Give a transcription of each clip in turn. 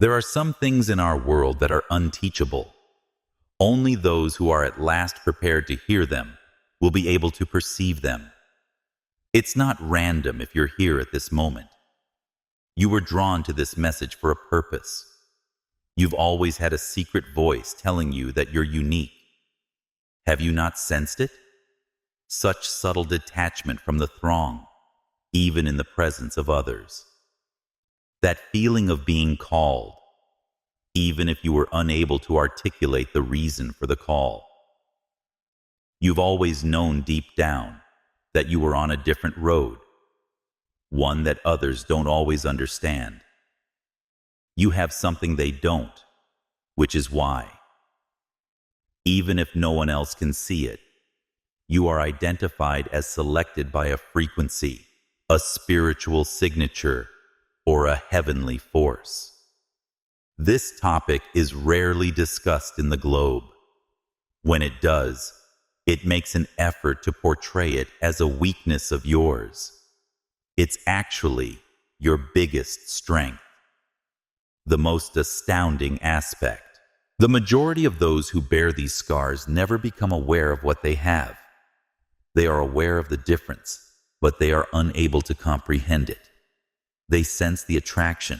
There are some things in our world that are unteachable. Only those who are at last prepared to hear them will be able to perceive them. It's not random if you're here at this moment. You were drawn to this message for a purpose. You've always had a secret voice telling you that you're unique. Have you not sensed it? Such subtle detachment from the throng, even in the presence of others. That feeling of being called, even if you were unable to articulate the reason for the call. You've always known deep down that you were on a different road, one that others don't always understand. You have something they don't, which is why, even if no one else can see it, you are identified as selected by a frequency, a spiritual signature, or a heavenly force. This topic is rarely discussed in the globe. When it does, it makes an effort to portray it as a weakness of yours. It's actually your biggest strength, the most astounding aspect. The majority of those who bear these scars never become aware of what they have. They are aware of the difference, but they are unable to comprehend it. They sense the attraction,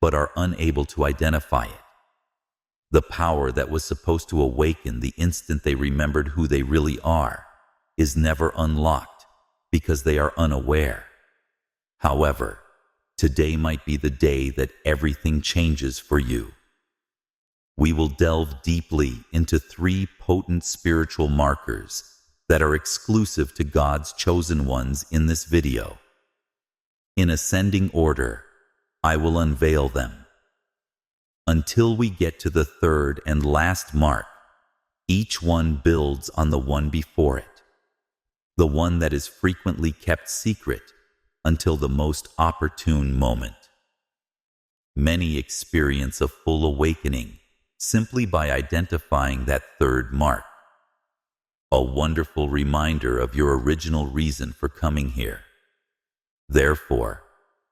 but are unable to identify it. The power that was supposed to awaken the instant they remembered who they really are is never unlocked because they are unaware. However, today might be the day that everything changes for you. We will delve deeply into 3 potent spiritual markers that are exclusive to God's chosen ones in this video. In ascending order, I will unveil them. Until we get to the 3rd and last mark, each one builds on the one before it, the one that is frequently kept secret until the most opportune moment. Many experience a full awakening simply by identifying that 3rd mark, a wonderful reminder of your original reason for coming here. Therefore,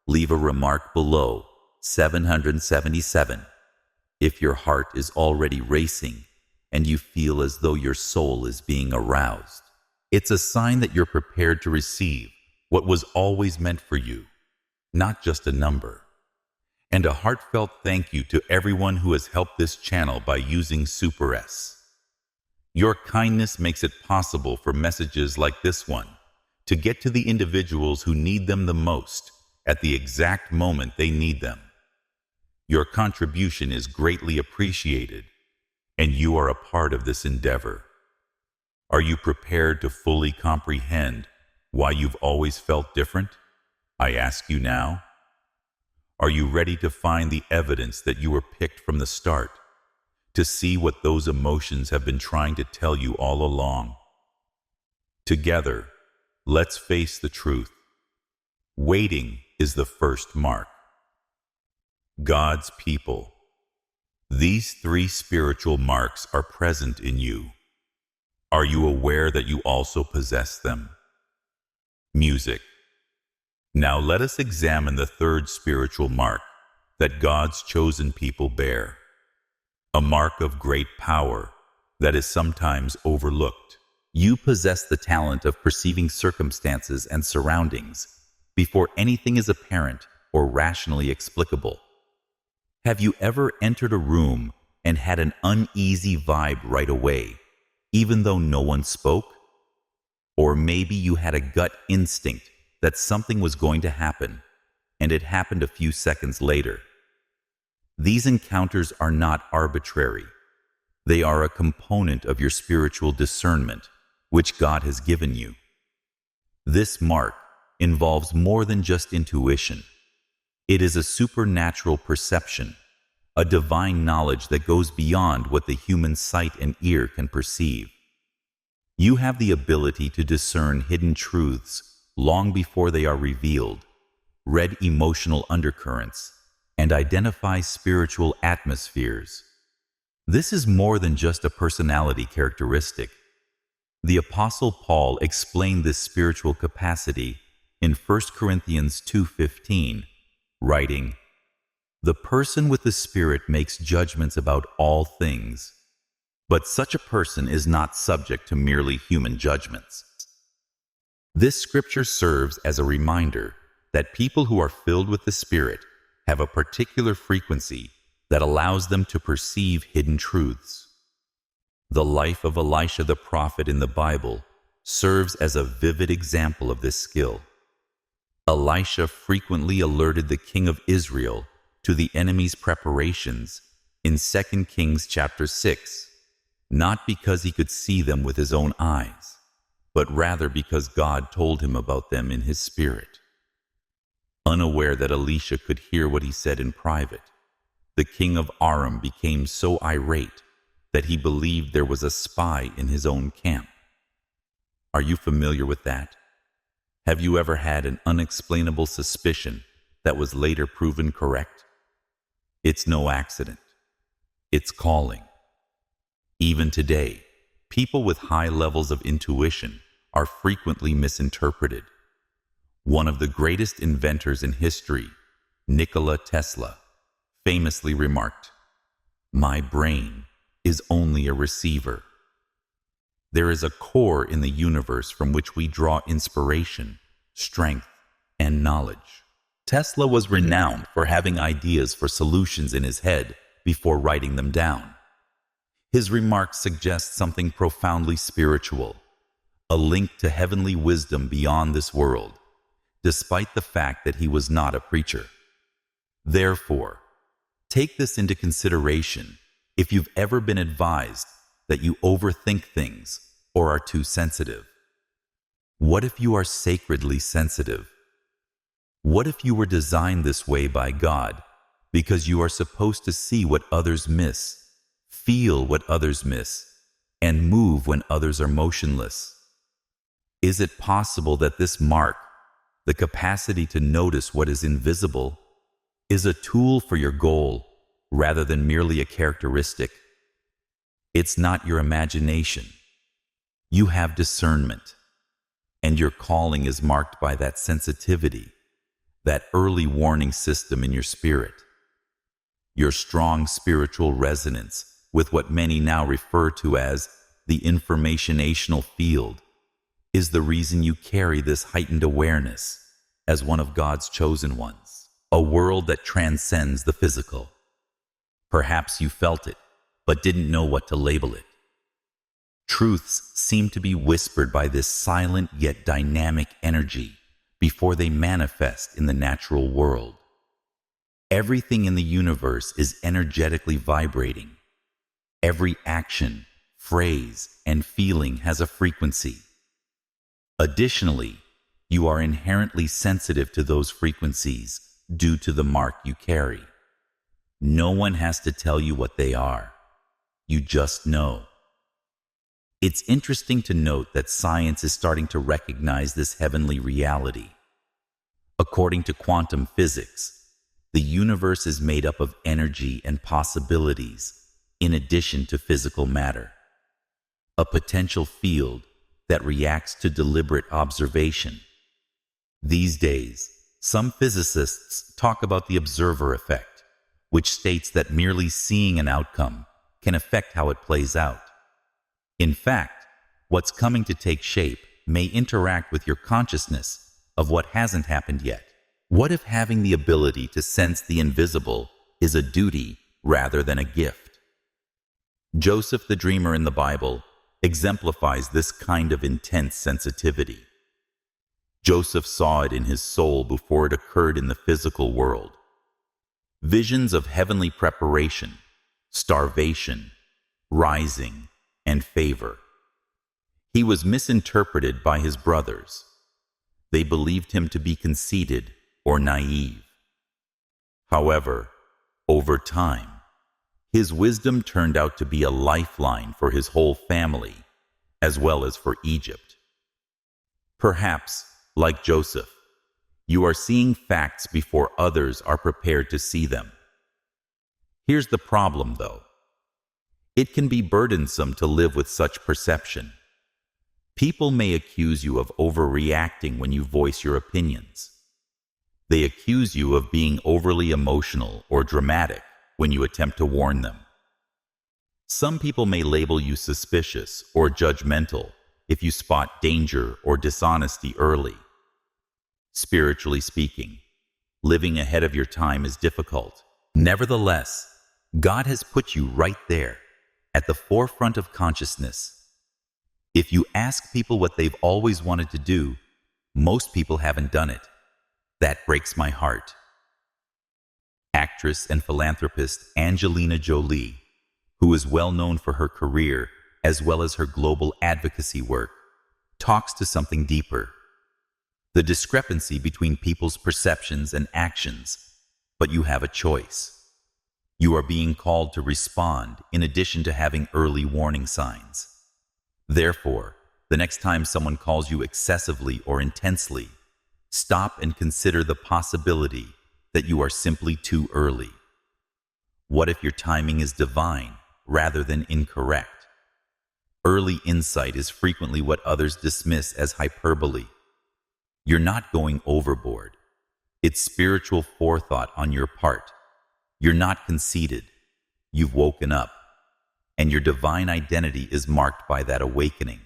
leave a remark below 777 if your heart is already racing and you feel as though your soul is being aroused. It's a sign that you're prepared to receive what was always meant for you, not just a number. And a heartfelt thank you to everyone who has helped this channel by using Super S. Your kindness makes it possible for messages like this one to get to the individuals who need them the most at the exact moment they need them. Your contribution is greatly appreciated, and you are a part of this endeavor. Are you prepared to fully comprehend why you've always felt different? I ask you now. Are you ready to find the evidence that you were picked from the start, to see what those emotions have been trying to tell you all along? Together, let's face the truth. Waiting is the first mark. God's people. These 3 spiritual marks are present in you. Are you aware that you also possess them? Music. Now let us examine the 3rd spiritual mark that God's chosen people bear. A mark of great power that is sometimes overlooked. You possess the talent of perceiving circumstances and surroundings before anything is apparent or rationally explicable. Have you ever entered a room and had an uneasy vibe right away, even though no one spoke? Or maybe you had a gut instinct that something was going to happen, and it happened a few seconds later. These encounters are not arbitrary. They are a component of your spiritual discernment, which God has given you. This mark involves more than just intuition. It is a supernatural perception, a divine knowledge that goes beyond what the human sight and ear can perceive. You have the ability to discern hidden truths long before they are revealed, read emotional undercurrents, and identify spiritual atmospheres. This is more than just a personality characteristic. The Apostle Paul explained this spiritual capacity in 1 Corinthians 2:15, writing, The person with the Spirit makes judgments about all things, but such a person is not subject to merely human judgments. This scripture serves as a reminder that people who are filled with the Spirit have a particular frequency that allows them to perceive hidden truths. The life of Elisha the prophet in the Bible serves as a vivid example of this skill. Elisha frequently alerted the king of Israel to the enemy's preparations in 2 Kings chapter 6, not because he could see them with his own eyes, but rather because God told him about them in his spirit. Unaware that Elisha could hear what he said in private, the king of Aram became so irate that he believed there was a spy in his own camp. Are you familiar with that? Have you ever had an unexplainable suspicion that was later proven correct? It's no accident. It's calling. Even today, people with high levels of intuition are frequently misinterpreted. One of the greatest inventors in history, Nikola Tesla, famously remarked, "My brain is only a receiver." There is a core in the universe from which we draw inspiration, strength, and knowledge. Tesla was renowned for having ideas for solutions in his head before writing them down. His remarks suggest something profoundly spiritual, a link to heavenly wisdom beyond this world, despite the fact that he was not a preacher. Therefore, take this into consideration if you've ever been advised that you overthink things or are too sensitive. What if you are sacredly sensitive? What if you were designed this way by God because you are supposed to see what others miss, feel what others miss, and move when others are motionless? Is it possible that this mark, the capacity to notice what is invisible, is a tool for your goal rather than merely a characteristic? It's not your imagination. You have discernment, and your calling is marked by that sensitivity, that early warning system in your spirit. Your strong spiritual resonance with what many now refer to as the informationational field is the reason you carry this heightened awareness as one of God's chosen ones, a world that transcends the physical. Perhaps you felt it, but didn't know what to label it. Truths seem to be whispered by this silent yet dynamic energy before they manifest in the natural world. Everything in the universe is energetically vibrating. Every action, phrase, and feeling has a frequency. Additionally, you are inherently sensitive to those frequencies due to the mark you carry. No one has to tell you what they are. You just know. It's interesting to note that science is starting to recognize this heavenly reality. According to quantum physics, the universe is made up of energy and possibilities in addition to physical matter, a potential field that reacts to deliberate observation. These days, some physicists talk about the observer effect, which states that merely seeing an outcome can affect how it plays out. In fact, what's coming to take shape may interact with your consciousness of what hasn't happened yet. What if having the ability to sense the invisible is a duty rather than a gift? Joseph the dreamer in the Bible exemplifies this kind of intense sensitivity. Joseph saw it in his soul before it occurred in the physical world. Visions of heavenly preparation, starvation, rising, and favor. He was misinterpreted by his brothers. They believed him to be conceited or naive. However, over time, his wisdom turned out to be a lifeline for his whole family, as well as for Egypt. Perhaps, like Joseph, you are seeing facts before others are prepared to see them. Here's the problem, though. It can be burdensome to live with such perception. People may accuse you of overreacting when you voice your opinions. They accuse you of being overly emotional or dramatic when you attempt to warn them. Some people may label you suspicious or judgmental if you spot danger or dishonesty early. Spiritually speaking, living ahead of your time is difficult. Nevertheless, God has put you right there, at the forefront of consciousness. If you ask people what they've always wanted to do, most people haven't done it. That breaks my heart. Actress and philanthropist Angelina Jolie, who is well known for her career as well as her global advocacy work, talks to something deeper. The discrepancy between people's perceptions and actions, but you have a choice. You are being called to respond in addition to having early warning signs. Therefore, the next time someone calls you excessively or intensely, stop and consider the possibility that you are simply too early. What if your timing is divine rather than incorrect? Early insight is frequently what others dismiss as hyperbole. You're not going overboard. It's spiritual forethought on your part. You're not conceited. You've woken up, and your divine identity is marked by that awakening.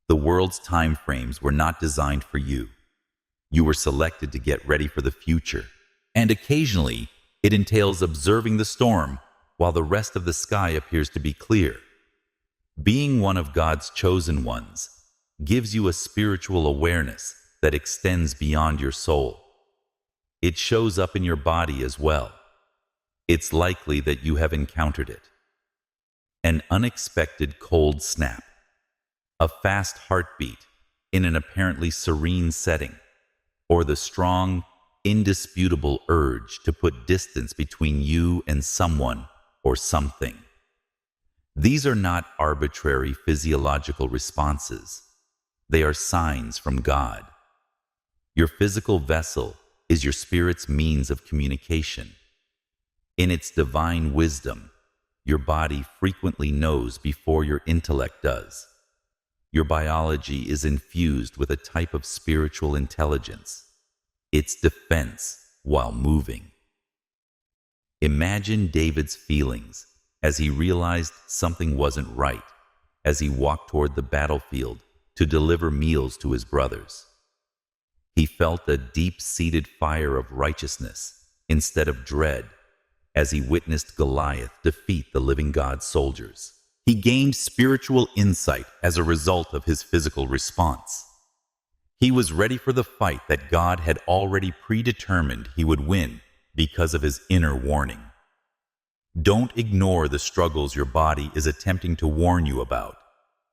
The world's time frames were not designed for you. You were selected to get ready for the future, and occasionally it entails observing the storm while the rest of the sky appears to be clear. Being one of God's chosen ones gives you a spiritual awareness that extends beyond your soul. It shows up in your body as well. It's likely that you have encountered it. An unexpected cold snap, a fast heartbeat in an apparently serene setting, or the strong, indisputable urge to put distance between you and someone or something. These are not arbitrary physiological responses. They are signs from God. Your physical vessel is your spirit's means of communication. In its divine wisdom, your body frequently knows before your intellect does. Your biology is infused with a type of spiritual intelligence. It's defense while moving. Imagine David's feelings as he realized something wasn't right as he walked toward the battlefield to deliver meals to his brothers. He felt a deep-seated fire of righteousness instead of dread as he witnessed Goliath defeat the living God's soldiers. He gained spiritual insight as a result of his physical response. He was ready for the fight that God had already predetermined he would win because of his inner warning. Don't ignore the struggles your body is attempting to warn you about,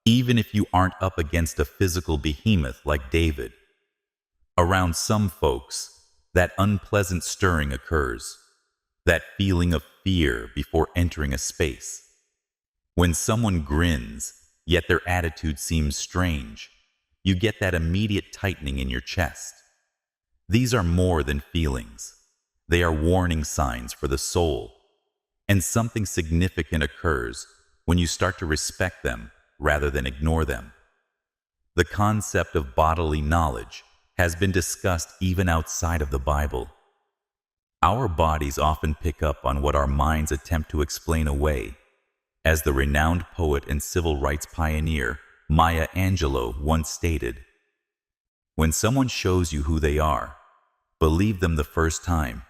even if you aren't up against a physical behemoth like David. Around some folks, that unpleasant stirring occurs, that feeling of fear before entering a space. When someone grins, yet their attitude seems strange, you get that immediate tightening in your chest. These are more than feelings. They are warning signs for the soul. And something significant occurs when you start to respect them rather than ignore them. The concept of bodily knowledge has been discussed even outside of the Bible. Our bodies often pick up on what our minds attempt to explain away. As the renowned poet and civil rights pioneer Maya Angelou once stated, "When someone shows you who they are, believe them the first time.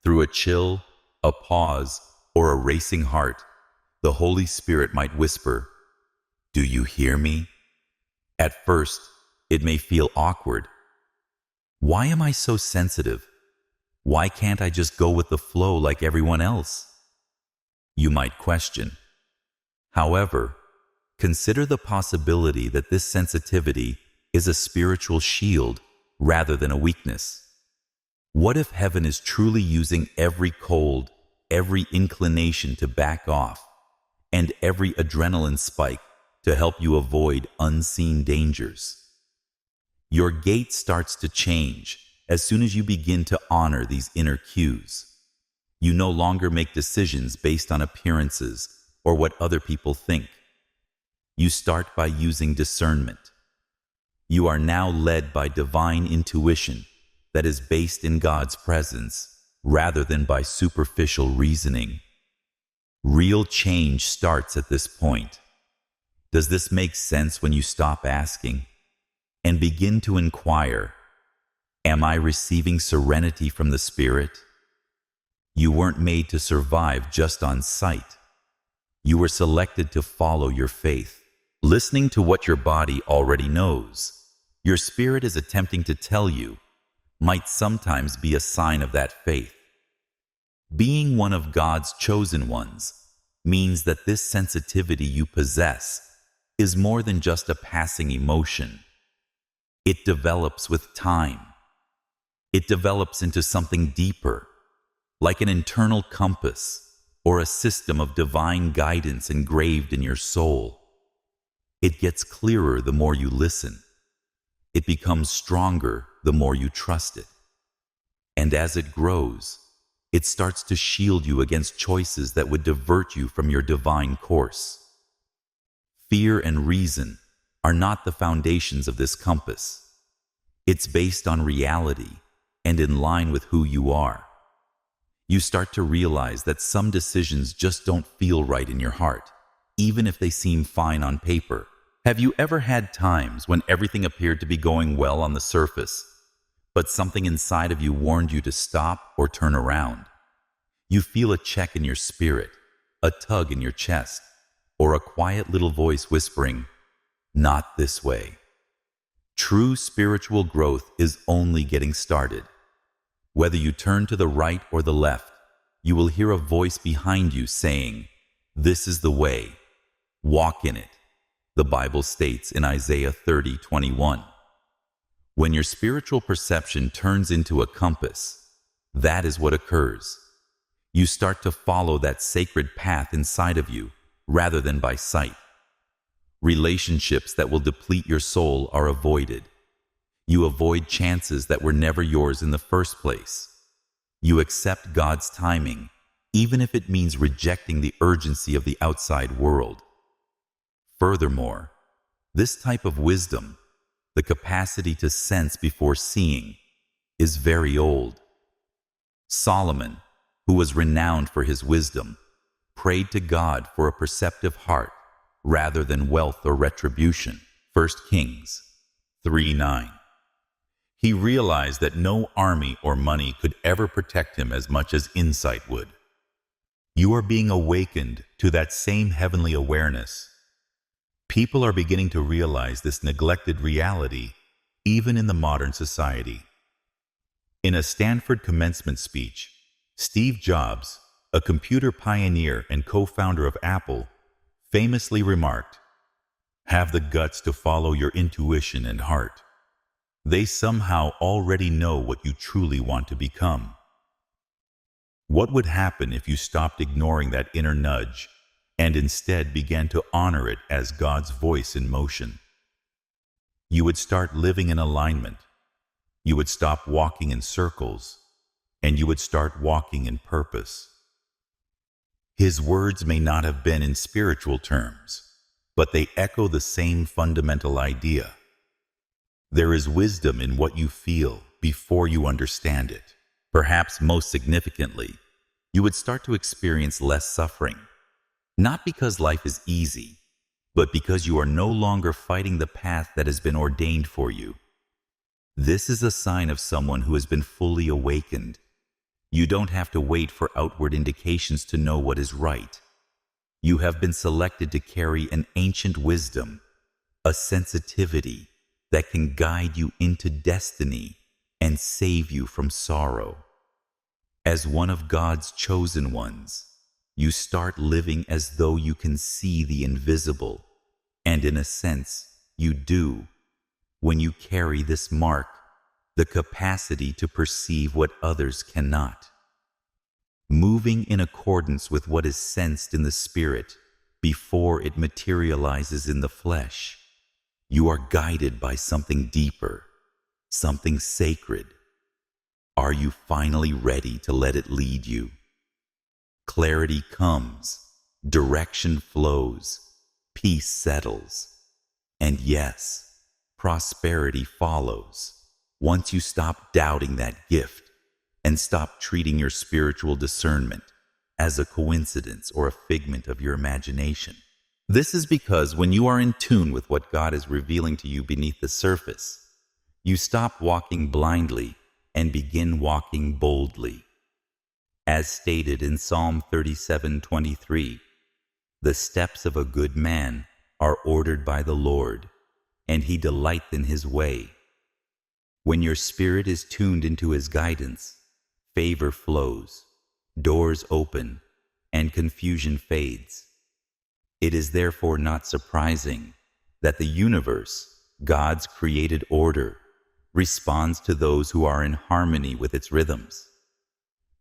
Through a chill, a pause, or a racing heart, the Holy Spirit might whisper, 'Do you hear me?' At first, it may feel awkward. Why am I so sensitive? Why can't I just go with the flow like everyone else?" You might question. However, consider the possibility that this sensitivity is a spiritual shield rather than a weakness. What if heaven is truly using every cold, every inclination to back off, and every adrenaline spike to help you avoid unseen dangers? Your gait starts to change as soon as you begin to honor these inner cues. You no longer make decisions based on appearances or what other people think. You start by using discernment. You are now led by divine intuition that is based in God's presence rather than by superficial reasoning. Real change starts at this point. Does this make sense when you stop asking and begin to inquire, am I receiving serenity from the Spirit? You weren't made to survive just on sight. You were selected to follow your faith. Listening to what your body already knows, your spirit is attempting to tell you, might sometimes be a sign of that faith. Being one of God's chosen ones means that this sensitivity you possess is more than just a passing emotion. It develops with time. It develops into something deeper, like an internal compass or a system of divine guidance engraved in your soul. It gets clearer the more you listen. It becomes stronger the more you trust it. And as it grows, it starts to shield you against choices that would divert you from your divine course. Fear and reason are not the foundations of this compass. It's based on reality and in line with who you are. You start to realize that some decisions just don't feel right in your heart, even if they seem fine on paper. Have you ever had times when everything appeared to be going well on the surface, but something inside of you warned you to stop or turn around? You feel a check in your spirit, a tug in your chest, or a quiet little voice whispering, "Not this way." True spiritual growth is only getting started. Whether you turn to the right or the left, you will hear a voice behind you saying, "This is the way. Walk in it," the Bible states in Isaiah 30:21. When your spiritual perception turns into a compass, that is what occurs. You start to follow that sacred path inside of you rather than by sight. Relationships that will deplete your soul are avoided. You avoid chances that were never yours in the first place. You accept God's timing, even if it means rejecting the urgency of the outside world. Furthermore, this type of wisdom, the capacity to sense before seeing, is very old. Solomon, who was renowned for his wisdom, prayed to God for a perceptive heart rather than wealth or retribution. 1 Kings 3:9. He realized that no army or money could ever protect him as much as insight would. You are being awakened to that same heavenly awareness. People are beginning to realize this neglected reality, even in the modern society. In a Stanford commencement speech, Steve Jobs, a computer pioneer and co-founder of Apple, famously remarked, "Have the guts to follow your intuition and heart. They somehow already know what you truly want to become." What would happen if you stopped ignoring that inner nudge and instead began to honor it as God's voice in motion? You would start living in alignment. You would stop walking in circles, and you would start walking in purpose. His words may not have been in spiritual terms, but they echo the same fundamental idea. There is wisdom in what you feel before you understand it. Perhaps most significantly, you would start to experience less suffering, not because life is easy, but because you are no longer fighting the path that has been ordained for you. This is a sign of someone who has been fully awakened. You don't have to wait for outward indications to know what is right. You have been selected to carry an ancient wisdom, a sensitivity that can guide you into destiny and save you from sorrow. As one of God's chosen ones, you start living as though you can see the invisible, and in a sense, you do, when you carry this mark, the capacity to perceive what others cannot. Moving in accordance with what is sensed in the spirit before it materializes in the flesh, you are guided by something deeper, something sacred. Are you finally ready to let it lead you? Clarity comes, direction flows, peace settles, and yes, prosperity follows. Once you stop doubting that gift and stop treating your spiritual discernment as a coincidence or a figment of your imagination. This is because when you are in tune with what God is revealing to you beneath the surface, you stop walking blindly and begin walking boldly. As stated in Psalm 37:23, the steps of a good man are ordered by the Lord, and he delighteth in his way. When your spirit is tuned into his guidance, favor flows, doors open, and confusion fades. It is therefore not surprising that the universe, God's created order, responds to those who are in harmony with its rhythms.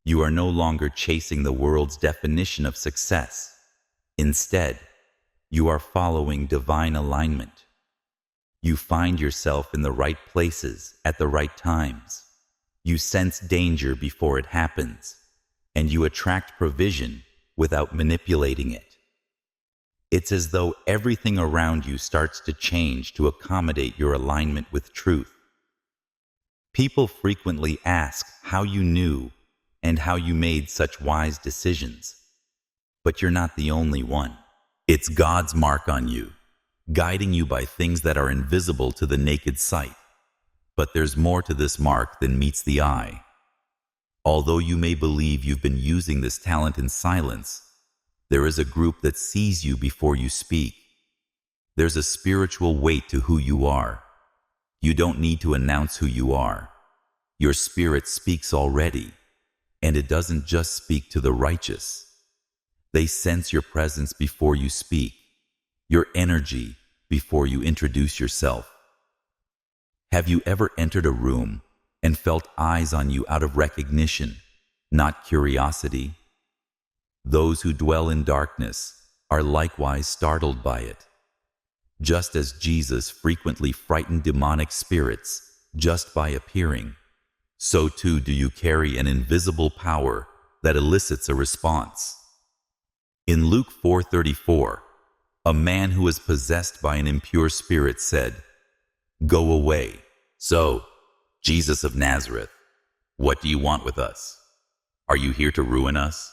You are no longer chasing the world's definition of success. Instead, you are following divine alignment. You find yourself in the right places at the right times. You sense danger before it happens, and you attract provision without manipulating it. It's as though everything around you starts to change to accommodate your alignment with truth. People frequently ask how you knew and how you made such wise decisions. But you're not the only one. It's God's mark on you, guiding you by things that are invisible to the naked sight. But there's more to this mark than meets the eye. Although you may believe you've been using this talent in silence, there is a group that sees you before you speak. There's a spiritual weight to who you are. You don't need to announce who you are. Your spirit speaks already, and it doesn't just speak to the righteous. They sense your presence before you speak, your energy before you introduce yourself. Have you ever entered a room and felt eyes on you out of recognition, not curiosity? Those who dwell in darkness are likewise startled by it. Just as Jesus frequently frightened demonic spirits just by appearing, so too do you carry an invisible power that elicits a response. In Luke 4:34, a man who was possessed by an impure spirit said, "Go away." "So, Jesus of Nazareth, what do you want with us? Are you here to ruin us?"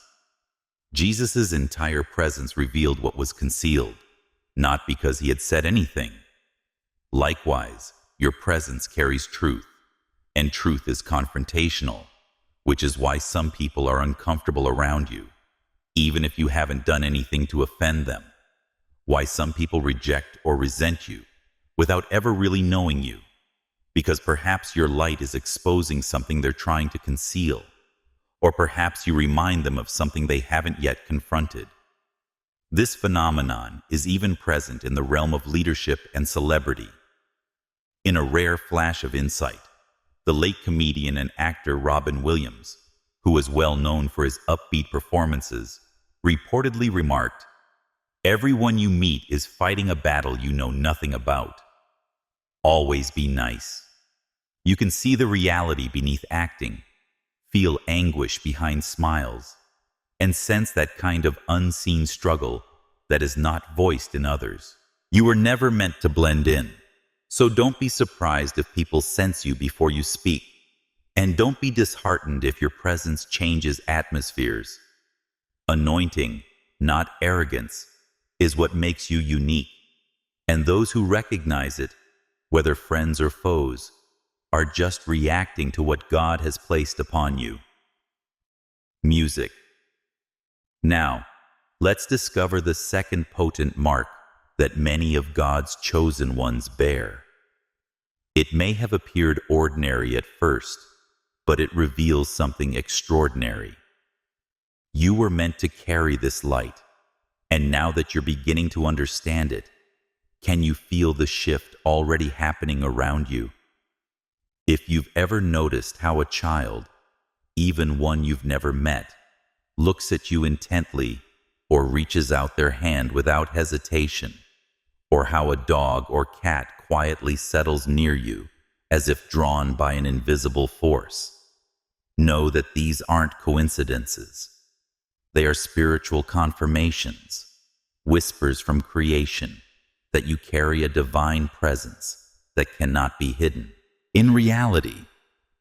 Jesus' entire presence revealed what was concealed, not because he had said anything. Likewise, your presence carries truth, and truth is confrontational, which is why some people are uncomfortable around you, even if you haven't done anything to offend them. Why some people reject or resent you without ever really knowing you, because perhaps your light is exposing something they're trying to conceal. Or perhaps you remind them of something they haven't yet confronted. This phenomenon is even present in the realm of leadership and celebrity. In a rare flash of insight, the late comedian and actor Robin Williams, who was well known for his upbeat performances, reportedly remarked, "Everyone you meet is fighting a battle you know nothing about. Always be nice." You can see the reality beneath acting, feel anguish behind smiles, and sense that kind of unseen struggle that is not voiced in others. You were never meant to blend in, so don't be surprised if people sense you before you speak, and don't be disheartened if your presence changes atmospheres. Anointing, not arrogance, is what makes you unique, and those who recognize it, whether friends or foes, are just reacting to what God has placed upon you. Music. Now, let's discover the second potent mark that many of God's chosen ones bear. It may have appeared ordinary at first, but it reveals something extraordinary. You were meant to carry this light, and now that you're beginning to understand it, can you feel the shift already happening around you? If you've ever noticed how a child, even one you've never met, looks at you intently or reaches out their hand without hesitation, or how a dog or cat quietly settles near you as if drawn by an invisible force, know that these aren't coincidences. They are spiritual confirmations, whispers from creation that you carry a divine presence that cannot be hidden. In reality,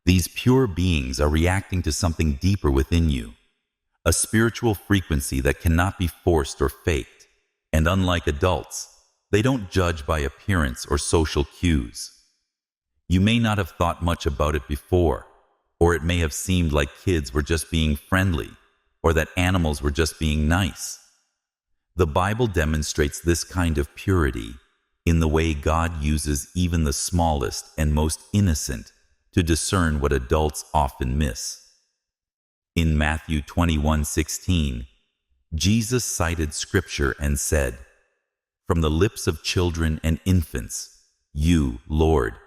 these pure beings are reacting to something deeper within you, a spiritual frequency that cannot be forced or faked. And unlike adults, they don't judge by appearance or social cues. You may not have thought much about it before, or it may have seemed like kids were just being friendly, or that animals were just being nice. The Bible demonstrates this kind of purity in the way God uses even the smallest and most innocent to discern what adults often miss. In Matthew 21:16, Jesus cited Scripture and said, "From the lips of children and infants, you, Lord,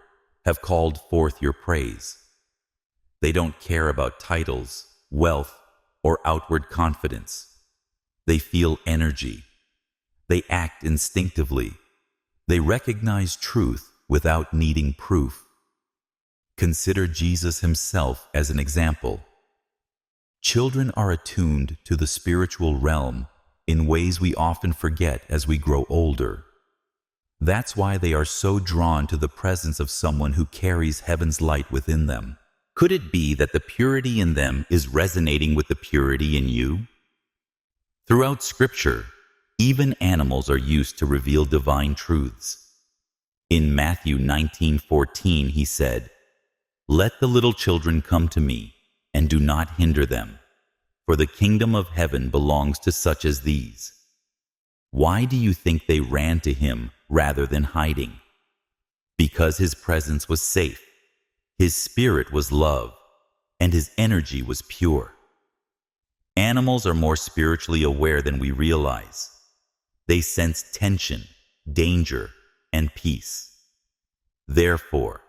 have called forth your praise." They don't care about titles, wealth, or outward confidence. They feel energy. They act instinctively. They recognize truth without needing proof. Consider Jesus himself as an example. Children are attuned to the spiritual realm in ways we often forget as we grow older. That's why they are so drawn to the presence of someone who carries heaven's light within them. Could it be that the purity in them is resonating with the purity in you? Throughout Scripture, even animals are used to reveal divine truths. In Matthew 19:14, he said, "Let the little children come to me, and do not hinder them, for the kingdom of heaven belongs to such as these." Why do you think they ran to him rather than hiding? Because his presence was safe, his spirit was love, and his energy was pure. Animals are more spiritually aware than we realize. They sense tension, danger, and peace. Therefore,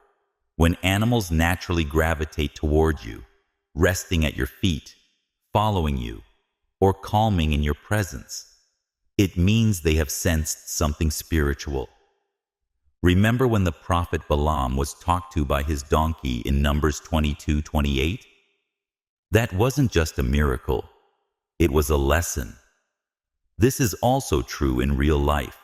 when animals naturally gravitate toward you, resting at your feet, following you, or calming in your presence, it means they have sensed something spiritual. Remember when the prophet Balaam was talked to by his donkey in Numbers 22:28? That wasn't just a miracle. It was a lesson. This is also true in real life.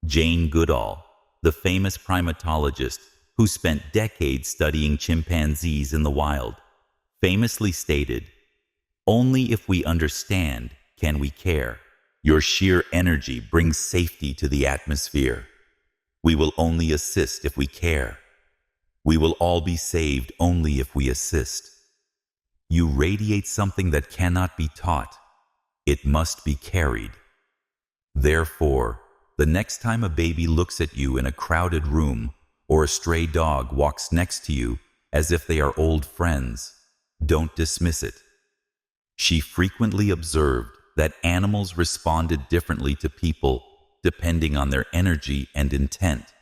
Jane Goodall, the famous primatologist who spent decades studying chimpanzees in the wild, famously stated, "Only if we understand can we care. Your sheer energy brings safety to the atmosphere. We will only assist if we care. We will all be saved only if we assist. You radiate something that cannot be taught. It must be carried. Therefore, the next time a baby looks at you in a crowded room or a stray dog walks next to you as if they are old friends, don't dismiss it." She frequently observed that animals responded differently to people depending on their energy and intent.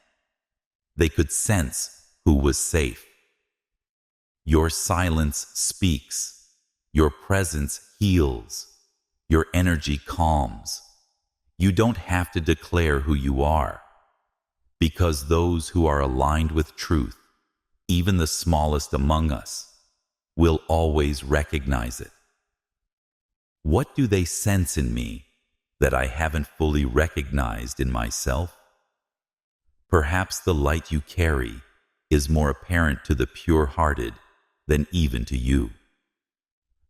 They could sense who was safe. Your silence speaks. Your presence heals. Your energy calms. You don't have to declare who you are, because those who are aligned with truth, even the smallest among us, will always recognize it. What do they sense in me that I haven't fully recognized in myself? Perhaps the light you carry is more apparent to the pure-hearted than even to you.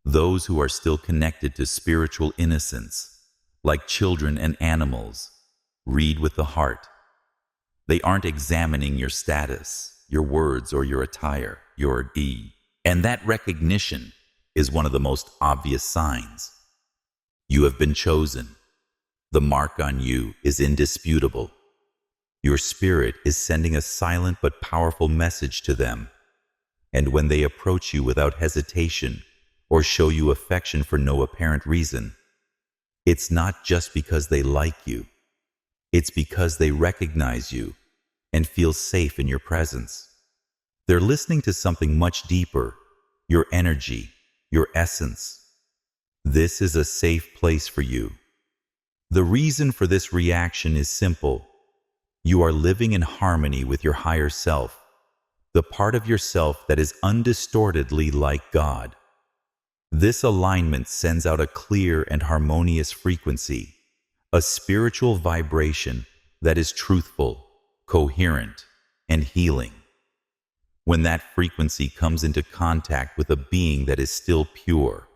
Those who are still connected to spiritual innocence, like children and animals, read with the heart. They aren't examining your status, your words, or your attire, your deed. And that recognition is one of the most obvious signs. You have been chosen. The mark on you is indisputable. Your spirit is sending a silent but powerful message to them. And when they approach you without hesitation or show you affection for no apparent reason, it's not just because they like you. It's because they recognize you and feel safe in your presence. They're listening to something much deeper, your energy, your essence. This is a safe place for you. The reason for this reaction is simple. You are living in harmony with your higher self, the part of yourself that is undistortedly like God. This alignment sends out a clear and harmonious frequency, a spiritual vibration that is truthful, coherent, and healing. When that frequency comes into contact with a being that is still pure,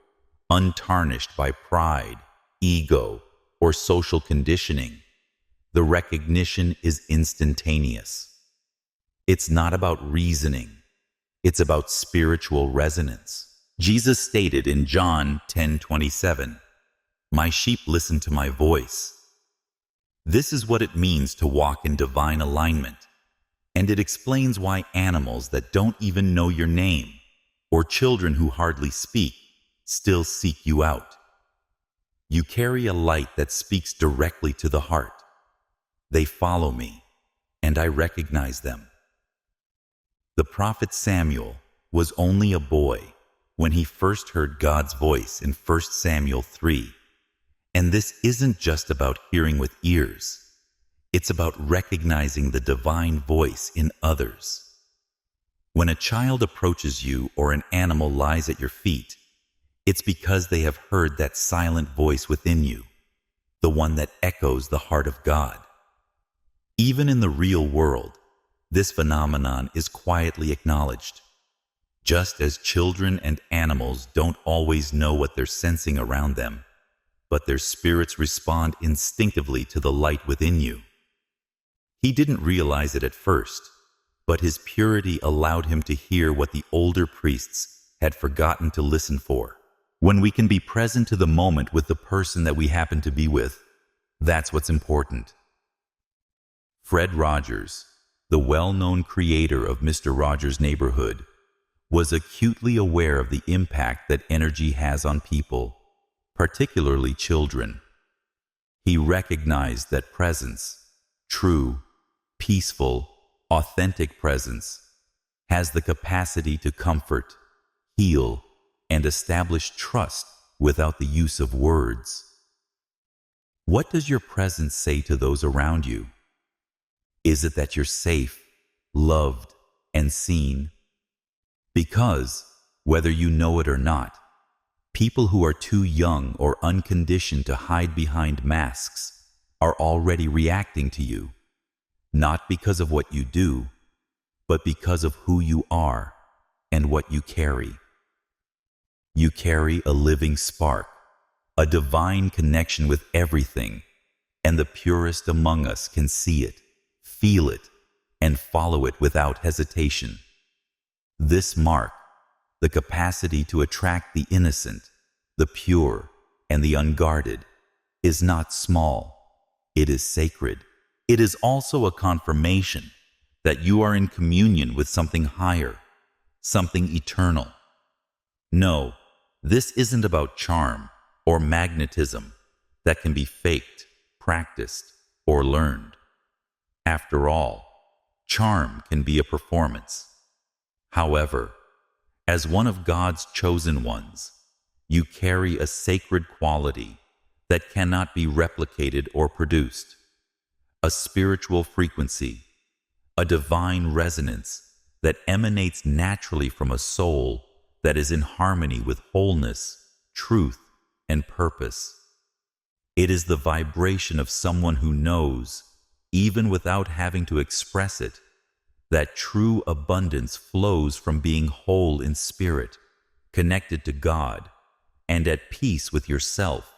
untarnished by pride, ego, or social conditioning, the recognition is instantaneous. It's not about reasoning. It's about spiritual resonance. Jesus stated in John 10:27, "My sheep listen to my voice." This is what it means to walk in divine alignment, and it explains why animals that don't even know your name, or children who hardly speak, still seek you out. You carry a light that speaks directly to the heart. They follow me, and I recognize them. The prophet Samuel was only a boy when he first heard God's voice in 1 Samuel 3. And this isn't just about hearing with ears. It's about recognizing the divine voice in others. When a child approaches you or an animal lies at your feet, it's because they have heard that silent voice within you, the one that echoes the heart of God. Even in the real world, this phenomenon is quietly acknowledged. Just as children and animals don't always know what they're sensing around them, but their spirits respond instinctively to the light within you. He didn't realize it at first, but his purity allowed him to hear what the older priests had forgotten to listen for. When we can be present to the moment with the person that we happen to be with, that's what's important. Fred Rogers, the well-known creator of Mr. Rogers' Neighborhood, was acutely aware of the impact that energy has on people, particularly children. He recognized that presence, true, peaceful, authentic presence, has the capacity to comfort, heal, and establish trust without the use of words. What does your presence say to those around you? Is it that you're safe, loved, and seen? Because, whether you know it or not, people who are too young or unconditioned to hide behind masks are already reacting to you, not because of what you do, but because of who you are and what you carry. You carry a living spark, a divine connection with everything, and the purest among us can see it, feel it, and follow it without hesitation. This mark, the capacity to attract the innocent, the pure, and the unguarded, is not small. It is sacred. It is also a confirmation that you are in communion with something higher, something eternal. No, this isn't about charm or magnetism that can be faked, practiced, or learned. After all, charm can be a performance. However, as one of God's chosen ones, you carry a sacred quality that cannot be replicated or produced, a spiritual frequency, a divine resonance that emanates naturally from a soul that is in harmony with wholeness, truth, and purpose. It is the vibration of someone who knows, even without having to express it, that true abundance flows from being whole in spirit, connected to God, and at peace with yourself,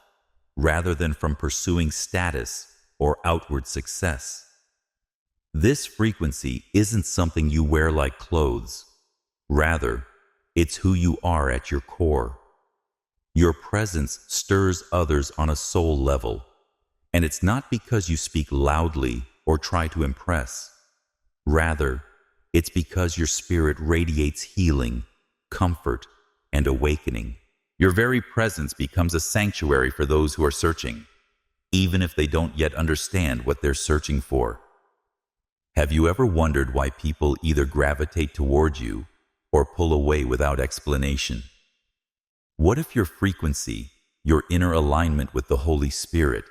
rather than from pursuing status or outward success. This frequency isn't something you wear like clothes. Rather, it's who you are at your core. Your presence stirs others on a soul level, and it's not because you speak loudly or try to impress. Rather, it's because your spirit radiates healing, comfort, and awakening. Your very presence becomes a sanctuary for those who are searching, even if they don't yet understand what they're searching for. Have you ever wondered why people either gravitate toward you or pull away without explanation? What if your frequency, your inner alignment with the Holy Spirit,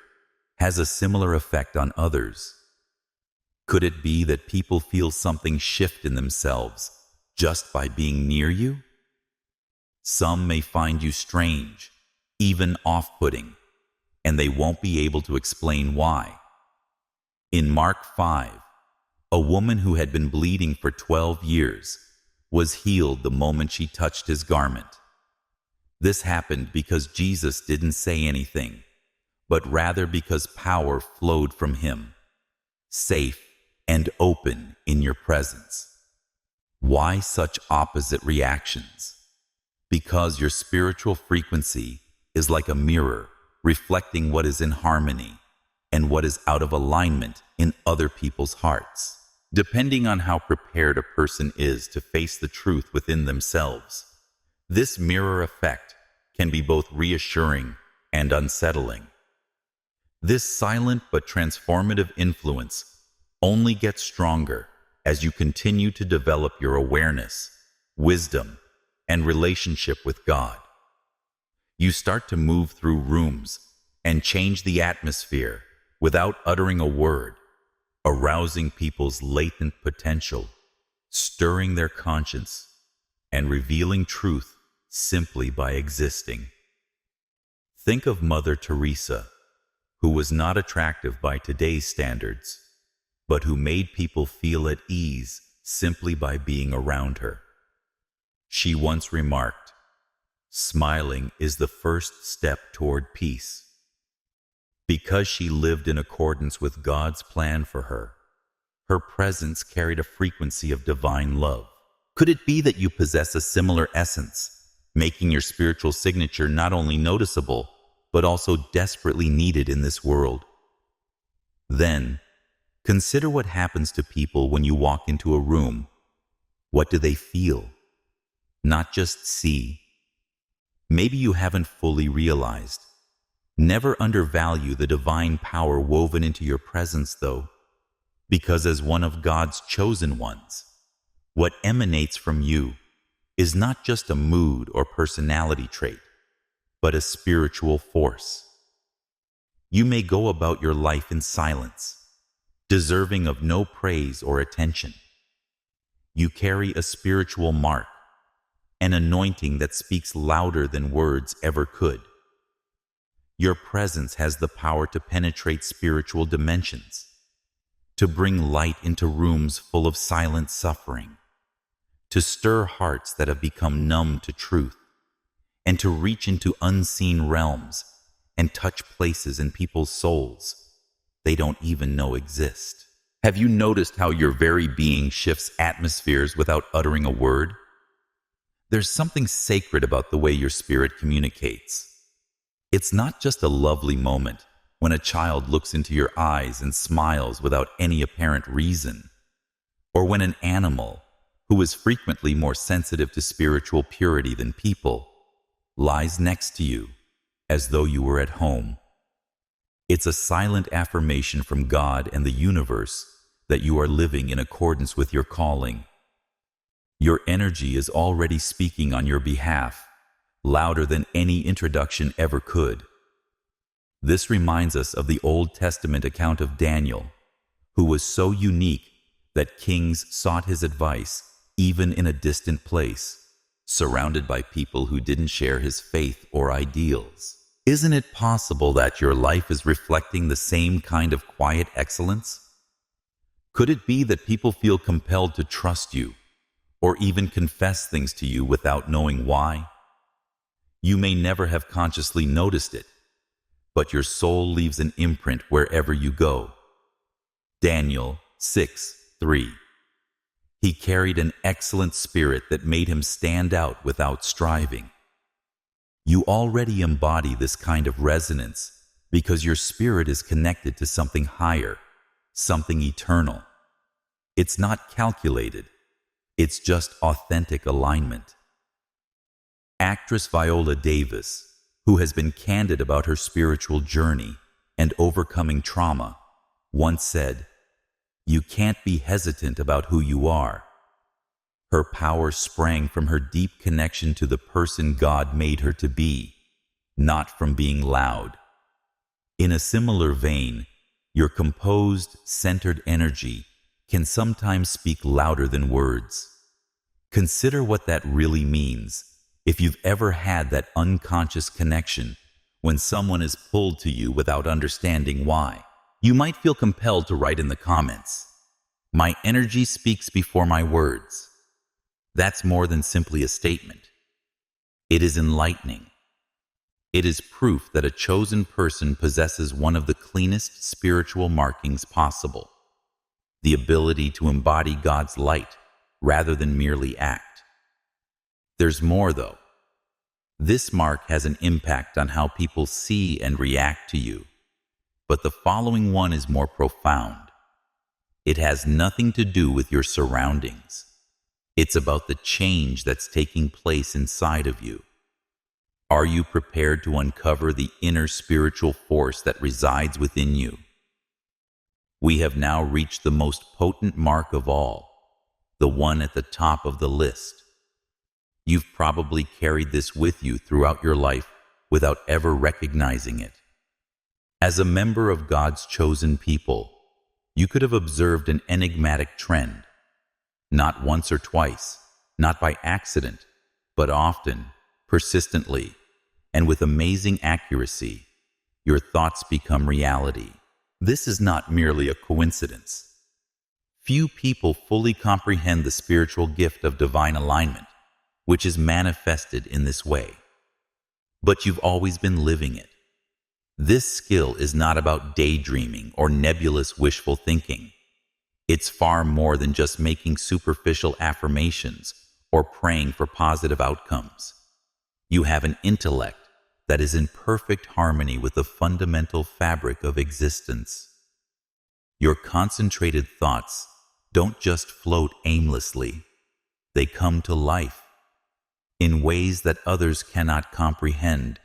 has a similar effect on others? Could it be that people feel something shift in themselves just by being near you? Some may find you strange, even off-putting, and they won't be able to explain why. In Mark 5, a woman who had been bleeding for 12 years was healed the moment she touched his garment. This happened because Jesus didn't say anything, but rather because power flowed from him, safe and open in your presence. Why such opposite reactions? Because your spiritual frequency is like a mirror reflecting what is in harmony and what is out of alignment in other people's hearts. Depending on how prepared a person is to face the truth within themselves, this mirror effect can be both reassuring and unsettling. This silent but transformative influence only gets stronger as you continue to develop your awareness, wisdom, and relationship with God. You start to move through rooms and change the atmosphere without uttering a word, arousing people's latent potential, stirring their conscience, and revealing truth simply by existing. Think of Mother Teresa, who was not attractive by today's standards, but who made people feel at ease simply by being around her. She once remarked, "Smiling is the first step toward peace." Because she lived in accordance with God's plan for her, her presence carried a frequency of divine love. Could it be that you possess a similar essence, making your spiritual signature not only noticeable, but also desperately needed in this world? Then, consider what happens to people when you walk into a room. What do they feel? Not just see. Maybe you haven't fully realized. Never undervalue the divine power woven into your presence, though, because as one of God's chosen ones, what emanates from you is not just a mood or personality trait, but a spiritual force. You may go about your life in silence, deserving of no praise or attention. You carry a spiritual mark, an anointing that speaks louder than words ever could. Your presence has the power to penetrate spiritual dimensions, to bring light into rooms full of silent suffering, to stir hearts that have become numb to truth, and to reach into unseen realms and touch places in people's souls they don't even know exist. Have you noticed how your very being shifts atmospheres without uttering a word? There's something sacred about the way your spirit communicates. It's not just a lovely moment when a child looks into your eyes and smiles without any apparent reason, or when an animal, who is frequently more sensitive to spiritual purity than people, lies next to you as though you were at home. It's a silent affirmation from God and the universe that you are living in accordance with your calling. Your energy is already speaking on your behalf, louder than any introduction ever could. This reminds us of the Old Testament account of Daniel, who was so unique that kings sought his advice even in a distant place, surrounded by people who didn't share his faith or ideals. Isn't it possible that your life is reflecting the same kind of quiet excellence? Could it be that people feel compelled to trust you, or even confess things to you without knowing why? You may never have consciously noticed it, but your soul leaves an imprint wherever you go. Daniel 6:3. He carried an excellent spirit that made him stand out without striving. You already embody this kind of resonance because your spirit is connected to something higher, something eternal. It's not calculated. It's just authentic alignment. Actress Viola Davis, who has been candid about her spiritual journey and overcoming trauma, once said, "You can't be hesitant about who you are." Her power sprang from her deep connection to the person God made her to be, not from being loud. In a similar vein, your composed, centered energy can sometimes speak louder than words. Consider what that really means. If you've ever had that unconscious connection when someone is pulled to you without understanding why, you might feel compelled to write in the comments, "My energy speaks before my words." That's more than simply a statement. It is enlightening. It is proof that a chosen person possesses one of the cleanest spiritual markings possible: the ability to embody God's light rather than merely act. There's more, though. This mark has an impact on how people see and react to you. But the following one is more profound. It has nothing to do with your surroundings. It's about the change that's taking place inside of you. Are you prepared to uncover the inner spiritual force that resides within you? We have now reached the most potent mark of all, the one at the top of the list. You've probably carried this with you throughout your life without ever recognizing it. As a member of God's chosen people, you could have observed an enigmatic trend. Not once or twice, not by accident, but often, persistently, and with amazing accuracy, your thoughts become reality. This is not merely a coincidence. Few people fully comprehend the spiritual gift of divine alignment, which is manifested in this way. But you've always been living it. This skill is not about daydreaming or nebulous wishful thinking. It's far more than just making superficial affirmations or praying for positive outcomes. You have an intellect that is in perfect harmony with the fundamental fabric of existence. Your concentrated thoughts don't just float aimlessly. They come to life. In ways that others cannot comprehend,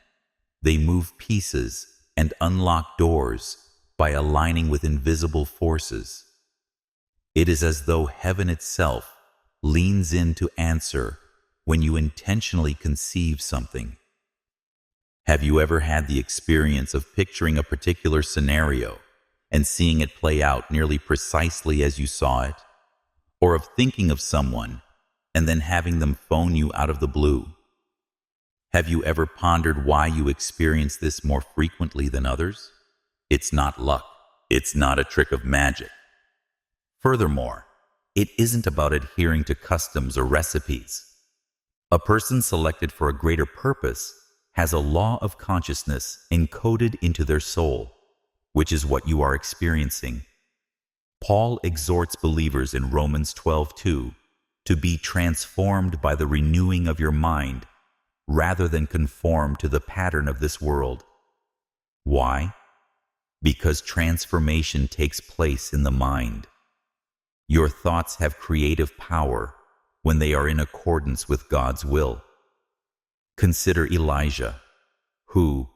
they move pieces and unlock doors by aligning with invisible forces. It is as though heaven itself leans in to answer when you intentionally conceive something. Have you ever had the experience of picturing a particular scenario and seeing it play out nearly precisely as you saw it? Or of thinking of someone and then having them phone you out of the blue? Have you ever pondered why you experience this more frequently than others? It's not luck. It's not a trick of magic. Furthermore, it isn't about adhering to customs or recipes. A person selected for a greater purpose has a law of consciousness encoded into their soul, which is what you are experiencing. Paul exhorts believers in Romans 12:2 to be transformed by the renewing of your mind rather than conform to the pattern of this world. Why? Because transformation takes place in the mind. Your thoughts have creative power when they are in accordance with God's will. Consider Elijah, who,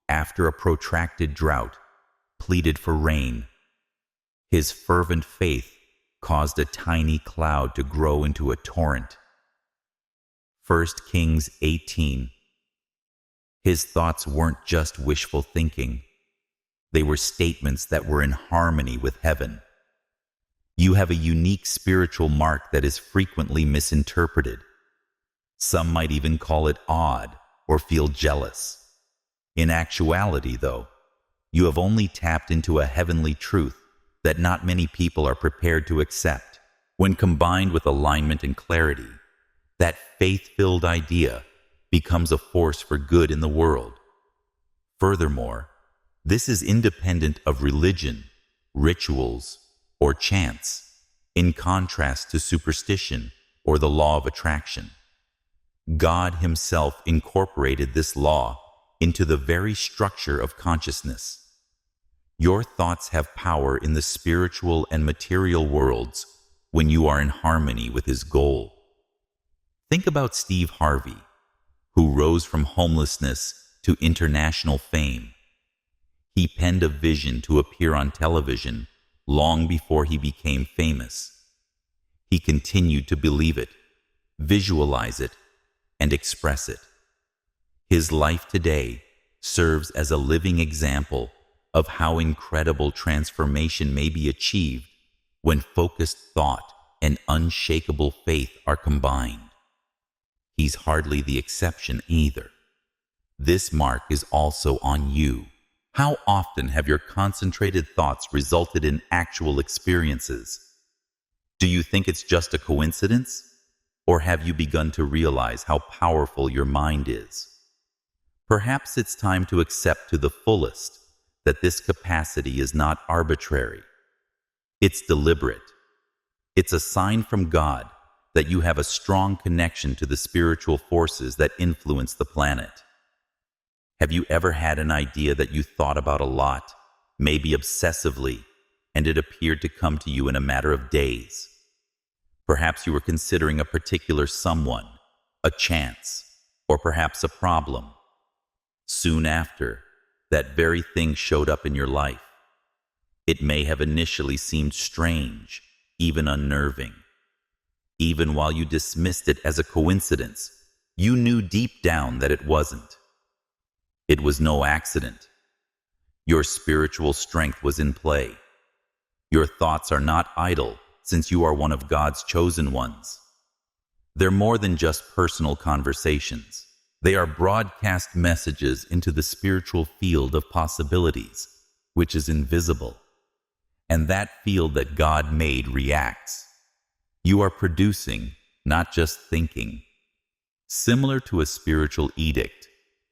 after a protracted drought, pleaded for rain. His fervent faith caused a tiny cloud to grow into a torrent. 1 Kings 18. His thoughts weren't just wishful thinking. They were statements that were in harmony with heaven. You have a unique spiritual mark that is frequently misinterpreted. Some might even call it odd or feel jealous. In actuality, though, you have only tapped into a heavenly truth that not many people are prepared to accept. When combined with alignment and clarity, that faith-filled idea becomes a force for good in the world. Furthermore, this is independent of religion, rituals, or chance, in contrast to superstition or the law of attraction. God Himself incorporated this law into the very structure of consciousness. Your thoughts have power in the spiritual and material worlds when you are in harmony with His goal. Think about Steve Harvey, who rose from homelessness to international fame. He penned a vision to appear on television long before he became famous. He continued to believe it, visualize it, and express it. His life today serves as a living example of how incredible transformation may be achieved when focused thought and unshakable faith are combined. He's hardly the exception either. This mark is also on you. How often have your concentrated thoughts resulted in actual experiences? Do you think it's just a coincidence? Or have you begun to realize how powerful your mind is? Perhaps it's time to accept to the fullest that this capacity is not arbitrary. It's deliberate. It's a sign from God that you have a strong connection to the spiritual forces that influence the planet. Have you ever had an idea that you thought about a lot, maybe obsessively, and it appeared to come to you in a matter of days? Perhaps you were considering a particular someone, a chance, or perhaps a problem. Soon after, that very thing showed up in your life. It may have initially seemed strange, even unnerving. Even while you dismissed it as a coincidence, you knew deep down that it wasn't. It was no accident. Your spiritual strength was in play. Your thoughts are not idle, since you are one of God's chosen ones. They're more than just personal conversations. They are broadcast messages into the spiritual field of possibilities, which is invisible. And that field that God made reacts. You are producing, not just thinking. Similar to a spiritual edict,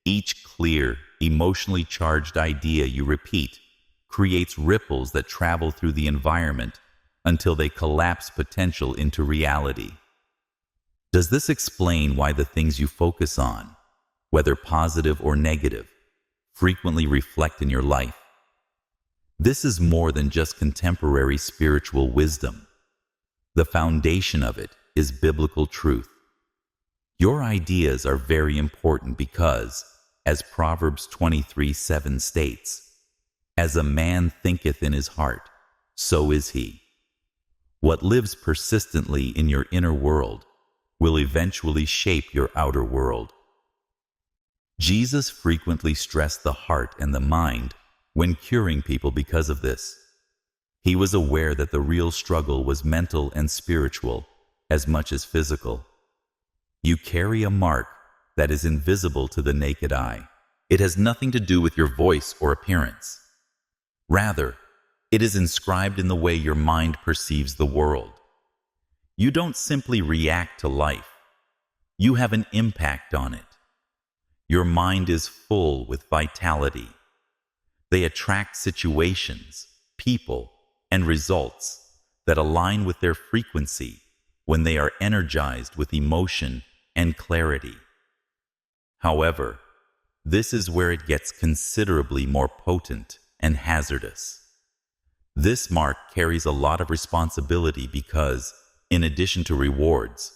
each clear, emotionally charged idea you repeat creates ripples that travel through the environment until they collapse potential into reality. Does this explain why the things you focus on, whether positive or negative, frequently reflect in your life? This is more than just contemporary spiritual wisdom. The foundation of it is biblical truth. Your ideas are very important because, as Proverbs 23:7 states, "As a man thinketh in his heart, so is he." What lives persistently in your inner world will eventually shape your outer world. Jesus frequently stressed the heart and the mind when curing people because of this. He was aware that the real struggle was mental and spiritual as much as physical. You carry a mark that is invisible to the naked eye. It has nothing to do with your voice or appearance. Rather, it is inscribed in the way your mind perceives the world. You don't simply react to life. You have an impact on it. Your mind is full with vitality. They attract situations, people, and results that align with their frequency when they are energized with emotion and clarity. However, this is where it gets considerably more potent and hazardous. This mark carries a lot of responsibility because, in addition to rewards,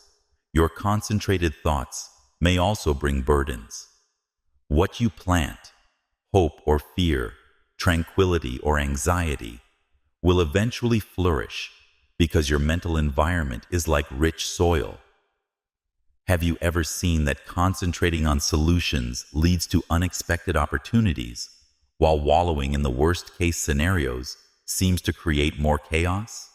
your concentrated thoughts may also bring burdens. What you plant, hope or fear, tranquility or anxiety, will eventually flourish because your mental environment is like rich soil. Have you ever seen that concentrating on solutions leads to unexpected opportunities, while wallowing in the worst-case scenarios seems to create more chaos?